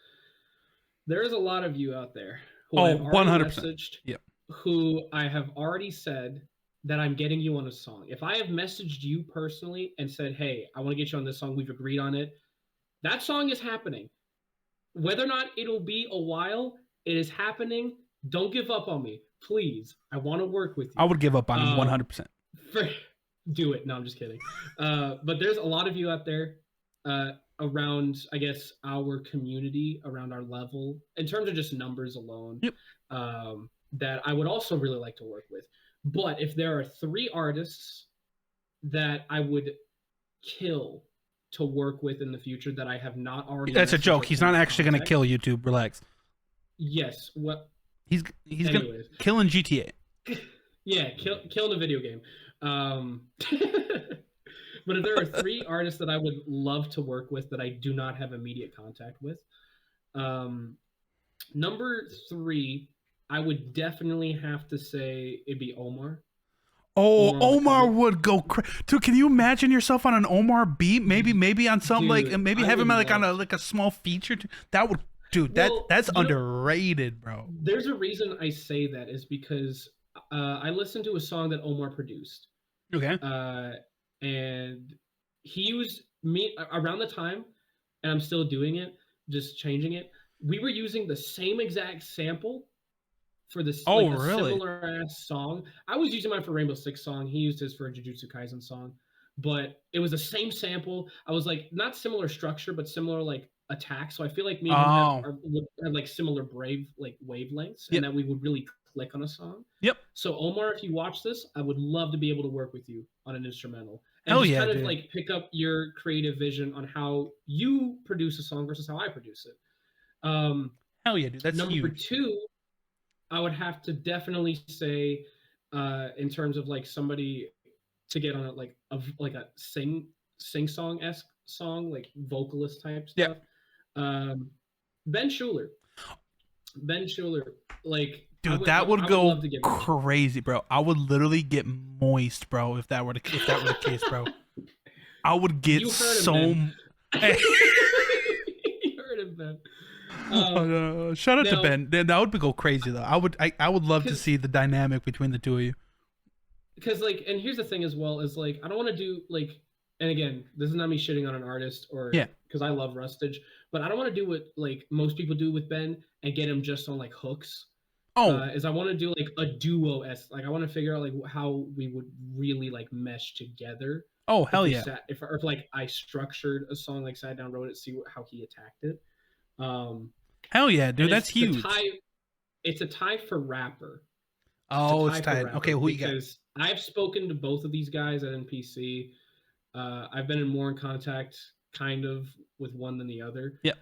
There is a lot of you out there who Oh, I've already 100%. messaged, Yep. who I have already said that I'm getting you on a song. If I have messaged you personally and said, "Hey, I want to get you on this song. We've agreed on it." That song is happening. Whether or not it'll be a while, it is happening. Don't give up on me, please. I want to work with you. I would give up on him 100%. Do it. No, I'm just kidding. But there's a lot of you out there around, I guess, our community, around our level, in terms of just numbers alone, Yep. that I would also really like to work with. But if there are 3 artists that I would kill to work with in the future that I have not already. That's a joke. He's not actually going to kill YouTube. Relax. Yes. What? He's going to killing GTA. Yeah, killing a video game. But if there are 3 artists that I would love to work with that I do not have immediate contact with, number 3, I would definitely have to say it'd be Omar. Oh, Omar would go Dude, can you imagine yourself on an Omar beat? Maybe on something like maybe have him like on a small feature. That would, dude. That's underrated, bro. There's a reason I say that is because I listened to a song that Omar produced. Okay. And he used me around the time, and I'm still doing it, just changing it. We were using the same exact sample, for this Oh, like a really? similar ass song. I was using mine for Rainbow Six song. He used his for a Jujutsu Kaisen song, but it was the same sample. I was like not similar structure, but similar like attack. So I feel like me and him Oh, have like similar brave like wavelengths, and yep, that we would really click on a song. yep. So Omar, if you watch this, I would love to be able to work with you on an instrumental and Hell just yeah, kind of dude. like pick up your creative vision on how you produce a song versus how I produce it. Um, Hell yeah, dude. That's Number huge. two, I would have to definitely say, in terms of like somebody to get on a like a sing song esque song, like vocalist type Yeah, stuff. Um, Ben Schuler. Ben Schuler. Like dude, that would I would go love to get Ben Schuler. crazy, bro. I would literally get moist, bro, if that were the case, bro. I would get You heard him, so. Ben. Hey. You heard him, Ben. Um, Shout out to Now, Ben. That would go crazy though. I would love to because see the dynamic between the two of you. like, and here's the thing as well is like I don't want to do like, and again, this is not me shitting on an artist or Yeah. because I love Rustage, but I don't want to do what like most people do with Ben and get him just on like hooks. Oh, Is I want to do like a duo s like I want to figure out like how we would really like mesh together oh, if hell we yeah. sat if like I structured a song like sat down wrote it see how he attacked it. Um, Hell yeah, and dude. That's huge. it's a tie for rapper. It's a Oh, it's tie for tied. Okay, rapper who you got? because I've spoken to both of these guys at NPC. I've been in more in contact, kind of, with one than the other. Yeah.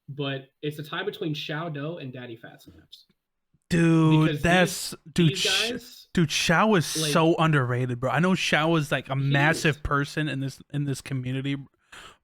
But it's a tie between Xiao Do and Daddy Fat Snaps Dude, because that's these guys dude. Shao is like so underrated, bro. I know Shao is like a he is. massive person in this community,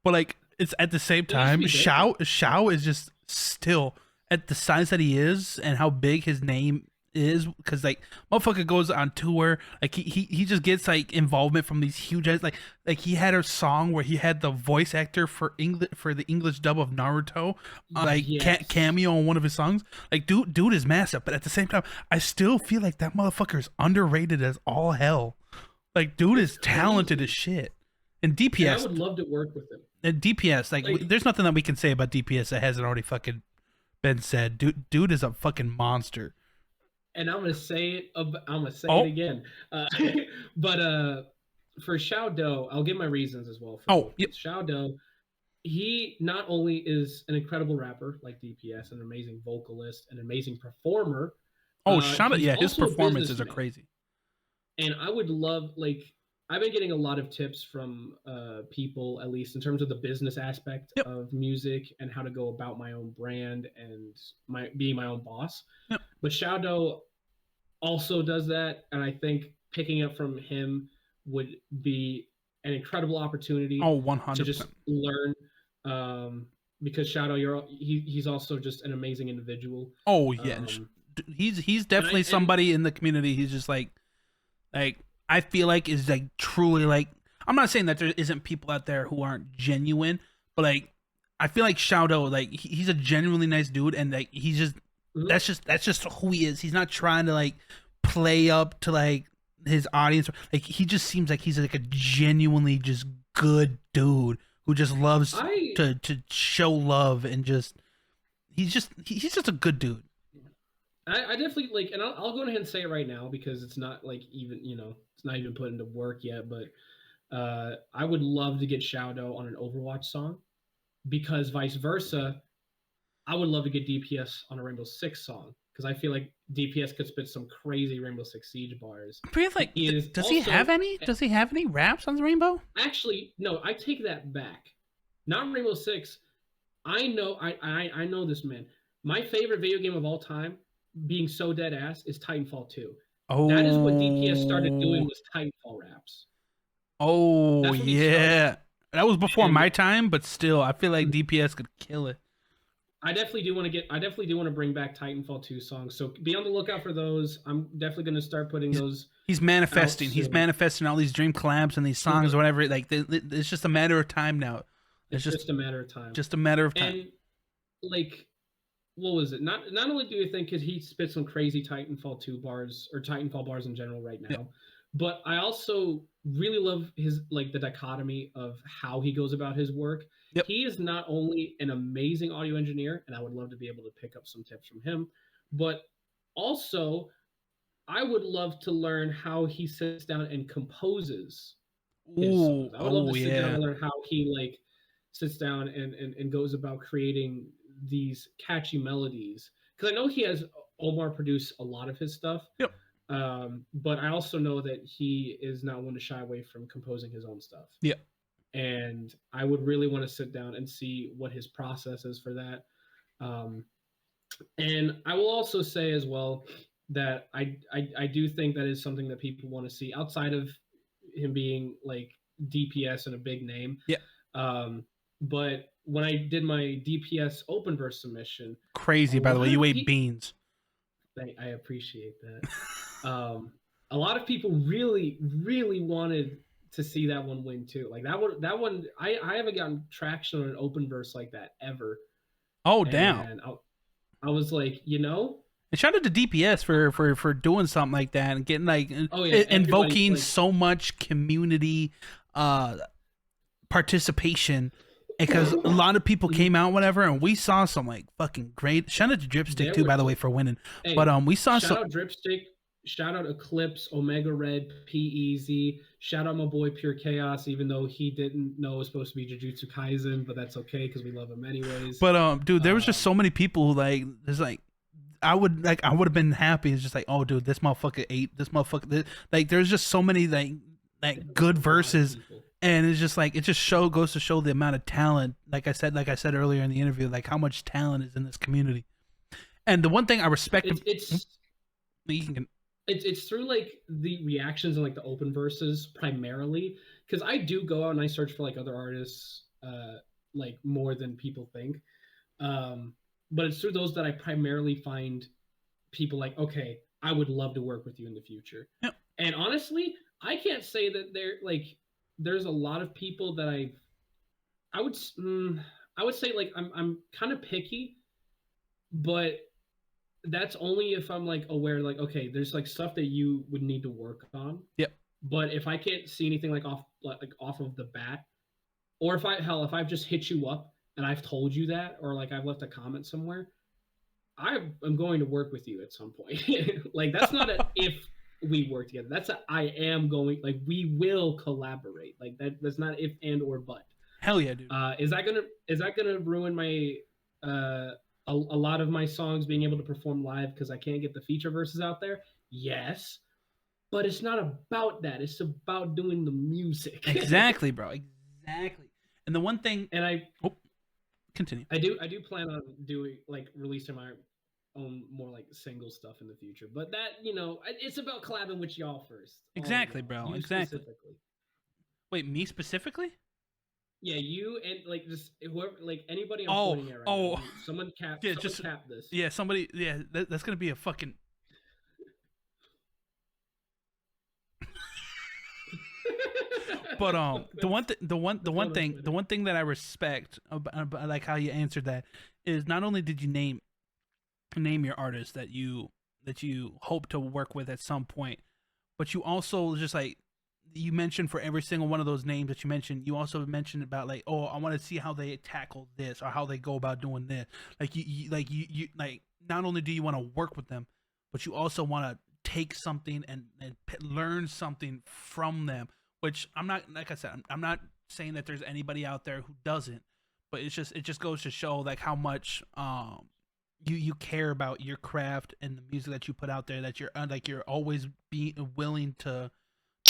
but like it's at the same It used to time, be big. Shao is just still at the size that he is and how big his name is because like motherfucker goes on tour like he just gets like involvement from these huge like he had a song where he had the voice actor for English for the English dub of Naruto like Yes, cameo on one of his songs like dude is massive but at the same time I still feel like that motherfucker is underrated as all hell like dude it's is talented as crazy, shit and and I DPS would love to work with him. DPS like Like, there's nothing that we can say about DPS that hasn't already fucking been said dude is a fucking monster. and I'm gonna say it. I'm gonna say it Oh, again. But for Xiao Do, I'll give my reasons as well for oh, both yep. these. Xiao Do, he not only is an incredible rapper like DPS, an amazing vocalist, an amazing performer, Oh, shout out. he's Yeah, his also a performances are businessman. crazy. And I would love like I've been getting a lot of tips from people, at least in terms of the business aspect Yep, of music and how to go about my own brand and my being my own boss. yep. But Xiao also does that, and I think picking up from him would be an incredible opportunity Oh, to just 100%. learn. Um, because Shadow, he's also just an amazing individual. Oh, yeah. Um, He's and I definitely and somebody in the community. He's just like I feel like is like truly like I'm not saying that there isn't people out there who aren't genuine, but like I feel like Shouto like he's a genuinely nice dude and like he's just mhm. that's just who he is. He's not trying to like play up to like his audience. Like he just seems like he's like a genuinely just good dude who just loves I to show love and just he's just a good dude. I definitely like, and I'll go ahead and say it right now because it's not like even it's not even put into work yet. But I would love to get Shadow on an Overwatch song because vice versa, I would love to get DPS on a Rainbow Six song because I feel like DPS could spit some crazy Rainbow Six Siege bars. I feel like He is does he have also any? Does he have any raps on the Rainbow? actually no, I take that back. Not Rainbow Six. I know this man. My favorite video game of all time, being so dead ass, is Titanfall 2. That is what DPS started doing Oh, was Titanfall raps. oh That's what he started. yeah. That was before And my time, but still, I feel like DPS could kill it. I definitely do want to bring back Titanfall 2 songs. So be on the lookout for those. I'm definitely going to start putting He's those he's out manifesting. He's soon. manifesting all these dream collabs and these songs, or whatever. Like it's just a matter of time now. It's It's just a matter of time. just a matter of time. And like what was it? Not only do you think because he spit some crazy Titanfall 2 bars or Titanfall bars in general right Yeah. now, but I also really love his like the dichotomy of how he goes about his work. Yep. He is not only an amazing audio engineer, and I would love to be able to pick up some tips from him, but Also, I would love to learn how he sits down and composes his Ooh, songs. I would love to oh sit down yeah. and learn how he like sits down and goes about creating these catchy melodies. Because I know he has Omar produce a lot of his stuff, Yep. but I also know that he is not one to shy away from composing his own stuff. Yep. And I would really want to sit down and see what his process is for that. Um, and I will also say as well that I do think that is something that people want to see outside of him being like DPS and a big name. Yep. But when I did my DPS open verse submission, a Crazy, by the way. lot You of ate people, beans. I appreciate that. A lot of people really, really wanted to see that one win too. Like that one, I haven't gotten traction on an open verse like that ever. Oh damn. And I was like, And shout out to DPS for doing something like that and getting like oh yeah, everybody invoking like so much community uh participation, because a lot of people came out whatever, and we saw some like fucking great. Shout out to Dripstick there too, were by the some. way, for winning. But Hey, we saw shout some. out Dripstick, shout out Eclipse, Omega Red, PEZ, shout out my boy Pure Chaos, even though he didn't know it was supposed to be Jujutsu Kaisen, but that's okay because we love him anyways. But dude, there was just Um, so many people who like there's like I would have been happy. It's just like, oh dude, this motherfucker ate this motherfucker. Like there's just so many like good a lot of verses, people. and it's just like it just goes to show the amount of talent. Like I said earlier in the interview, like how much talent is in this community. And the one thing I respect, It's it's you can, it's through like the reactions and like the open verses primarily because I do go out and I search for like other artists like more than people think. Um, but it's through those that I primarily find people like, okay, I would love to work with you in the future. yeah, And honestly, I can't say that there's a lot of people that I would I would say like I'm kind of picky, but that's only if I'm like aware like okay, there's like stuff that you would need to work on. yeah. But if I can't see anything like off of the bat, or if I've just hit you up and I've told you that, or like I've left a comment somewhere, I'm going to work with you at some point. Like that's not a if we work together. That's a I am going like we will collaborate. Like that's not if and or but. Hell yeah, dude. Is that gonna ruin my a lot of my songs being able to perform live because I can't get the feature verses out there? Yes, but it's not about that. It's about doing the music. Exactly, bro. Exactly. And the one thing, And oh, continue. I do plan on doing like releasing my own more like single stuff in the future. But that it's about collabing with y'all first. Exactly, Y'all. bro. You Exactly. specifically. Wait, me specifically? Yeah, you and like just whoever, like anybody I'm Oh, pointing at right oh, now. Someone yeah, just cap this. yeah, somebody, yeah, that's gonna be a fucking. But the one thing that I respect about like how you answered that is not only did you name your artist that you hope to work with at some point, but you also just like you mentioned for every single one of those names that you mentioned, you also mentioned about like, oh, I want to see how they tackle this or how they go about doing this. Like you like not only do you want to work with them, but you also want to take something and learn something from them. Which I'm not, like I said, I'm not saying that there's anybody out there who doesn't, but it just goes to show like how much you care about your craft and the music that you put out there, that you're always being willing to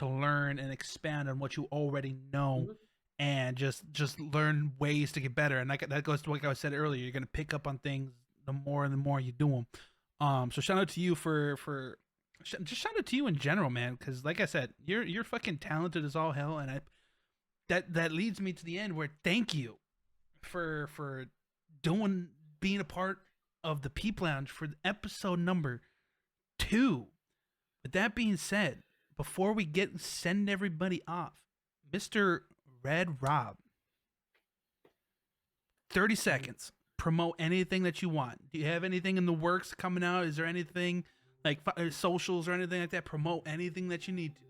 learn and expand on what you already know, Mm-hmm. and just learn ways to get better. And like that goes to what I said earlier, you're gonna pick up on things the more and the more you do them. So shout out to you for just shout out to you in general, man, because like I said, you're fucking talented as all hell, and I that leads me to the end where thank you for doing being a part of the Peep Lounge for episode number 2. With that being said, before we send everybody off, Mr. Red Rob, 30 seconds. Promote anything that you want. Do you have anything in the works coming out? Is there anything like socials or anything like that? Promote anything that you need to.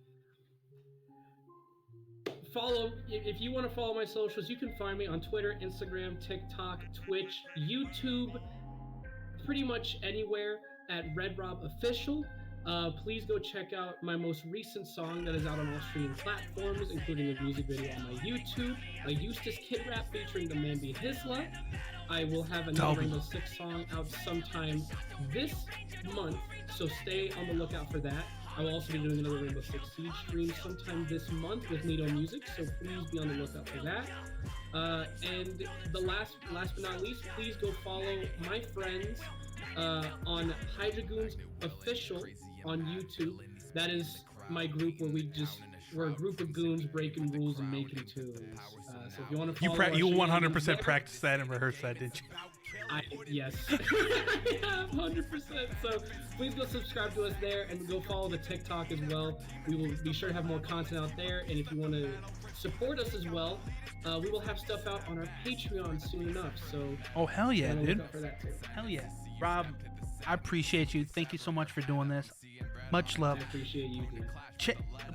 Follow if you want to follow my socials. You can find me on Twitter, Instagram, TikTok, Twitch, YouTube, pretty much anywhere. at Red Rob Official. Please go check out my most recent song that is out on all streaming platforms, including a music video on my YouTube, a Eustace Kid Rap featuring the man being Hisla. I will have another Rainbow Six song out sometime this month, so stay on the lookout for that. I will also be doing another Rainbow Six Siege stream sometime this month with Nito Music, so please be on the lookout for that. And the last but not least, please go follow my friends on Hydra Goons Official on YouTube. That is my group where we're a group of goons breaking rules and making tunes. So if you want to follow, you 100% practice that and rehearse that, didn't you? Yes, 100%. So please go subscribe to us there and go follow the TikTok as well. We will be sure to have more content out there. And if you want to support us as well, we will have stuff out on our Patreon soon enough. So hell yeah, dude! For that too. Hell yeah, Rob. I appreciate you. Thank you so much for doing this. Much love. I appreciate you, dude.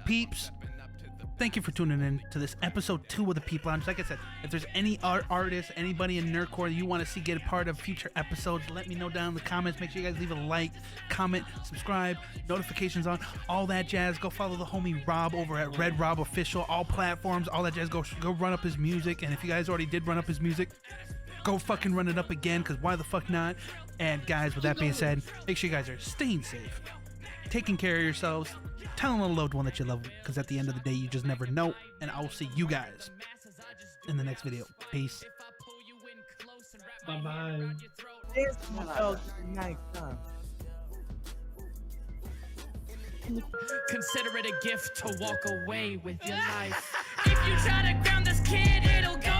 Peeps, thank you for tuning in to this episode 2 of the Peep Lounge. Like I said, if there's any artist, anybody in Nerdcore you want to see get a part of future episodes, let me know down in the comments. Make sure you guys leave a like, comment, subscribe, notifications on, all that jazz. Go follow the homie Rob over at Red Rob Official, all platforms, all that jazz. Go run up his music. And if you guys already did run up his music, go fucking run it up again, because why the fuck not? And guys, with that being said, make sure you guys are staying safe, taking care of yourselves, telling a loved one that you love, because at the end of the day, you just never know. And I will see you guys in the next video. Peace. Bye-bye. Consider it a gift to walk away with your life. If you try to ground this kid, it'll go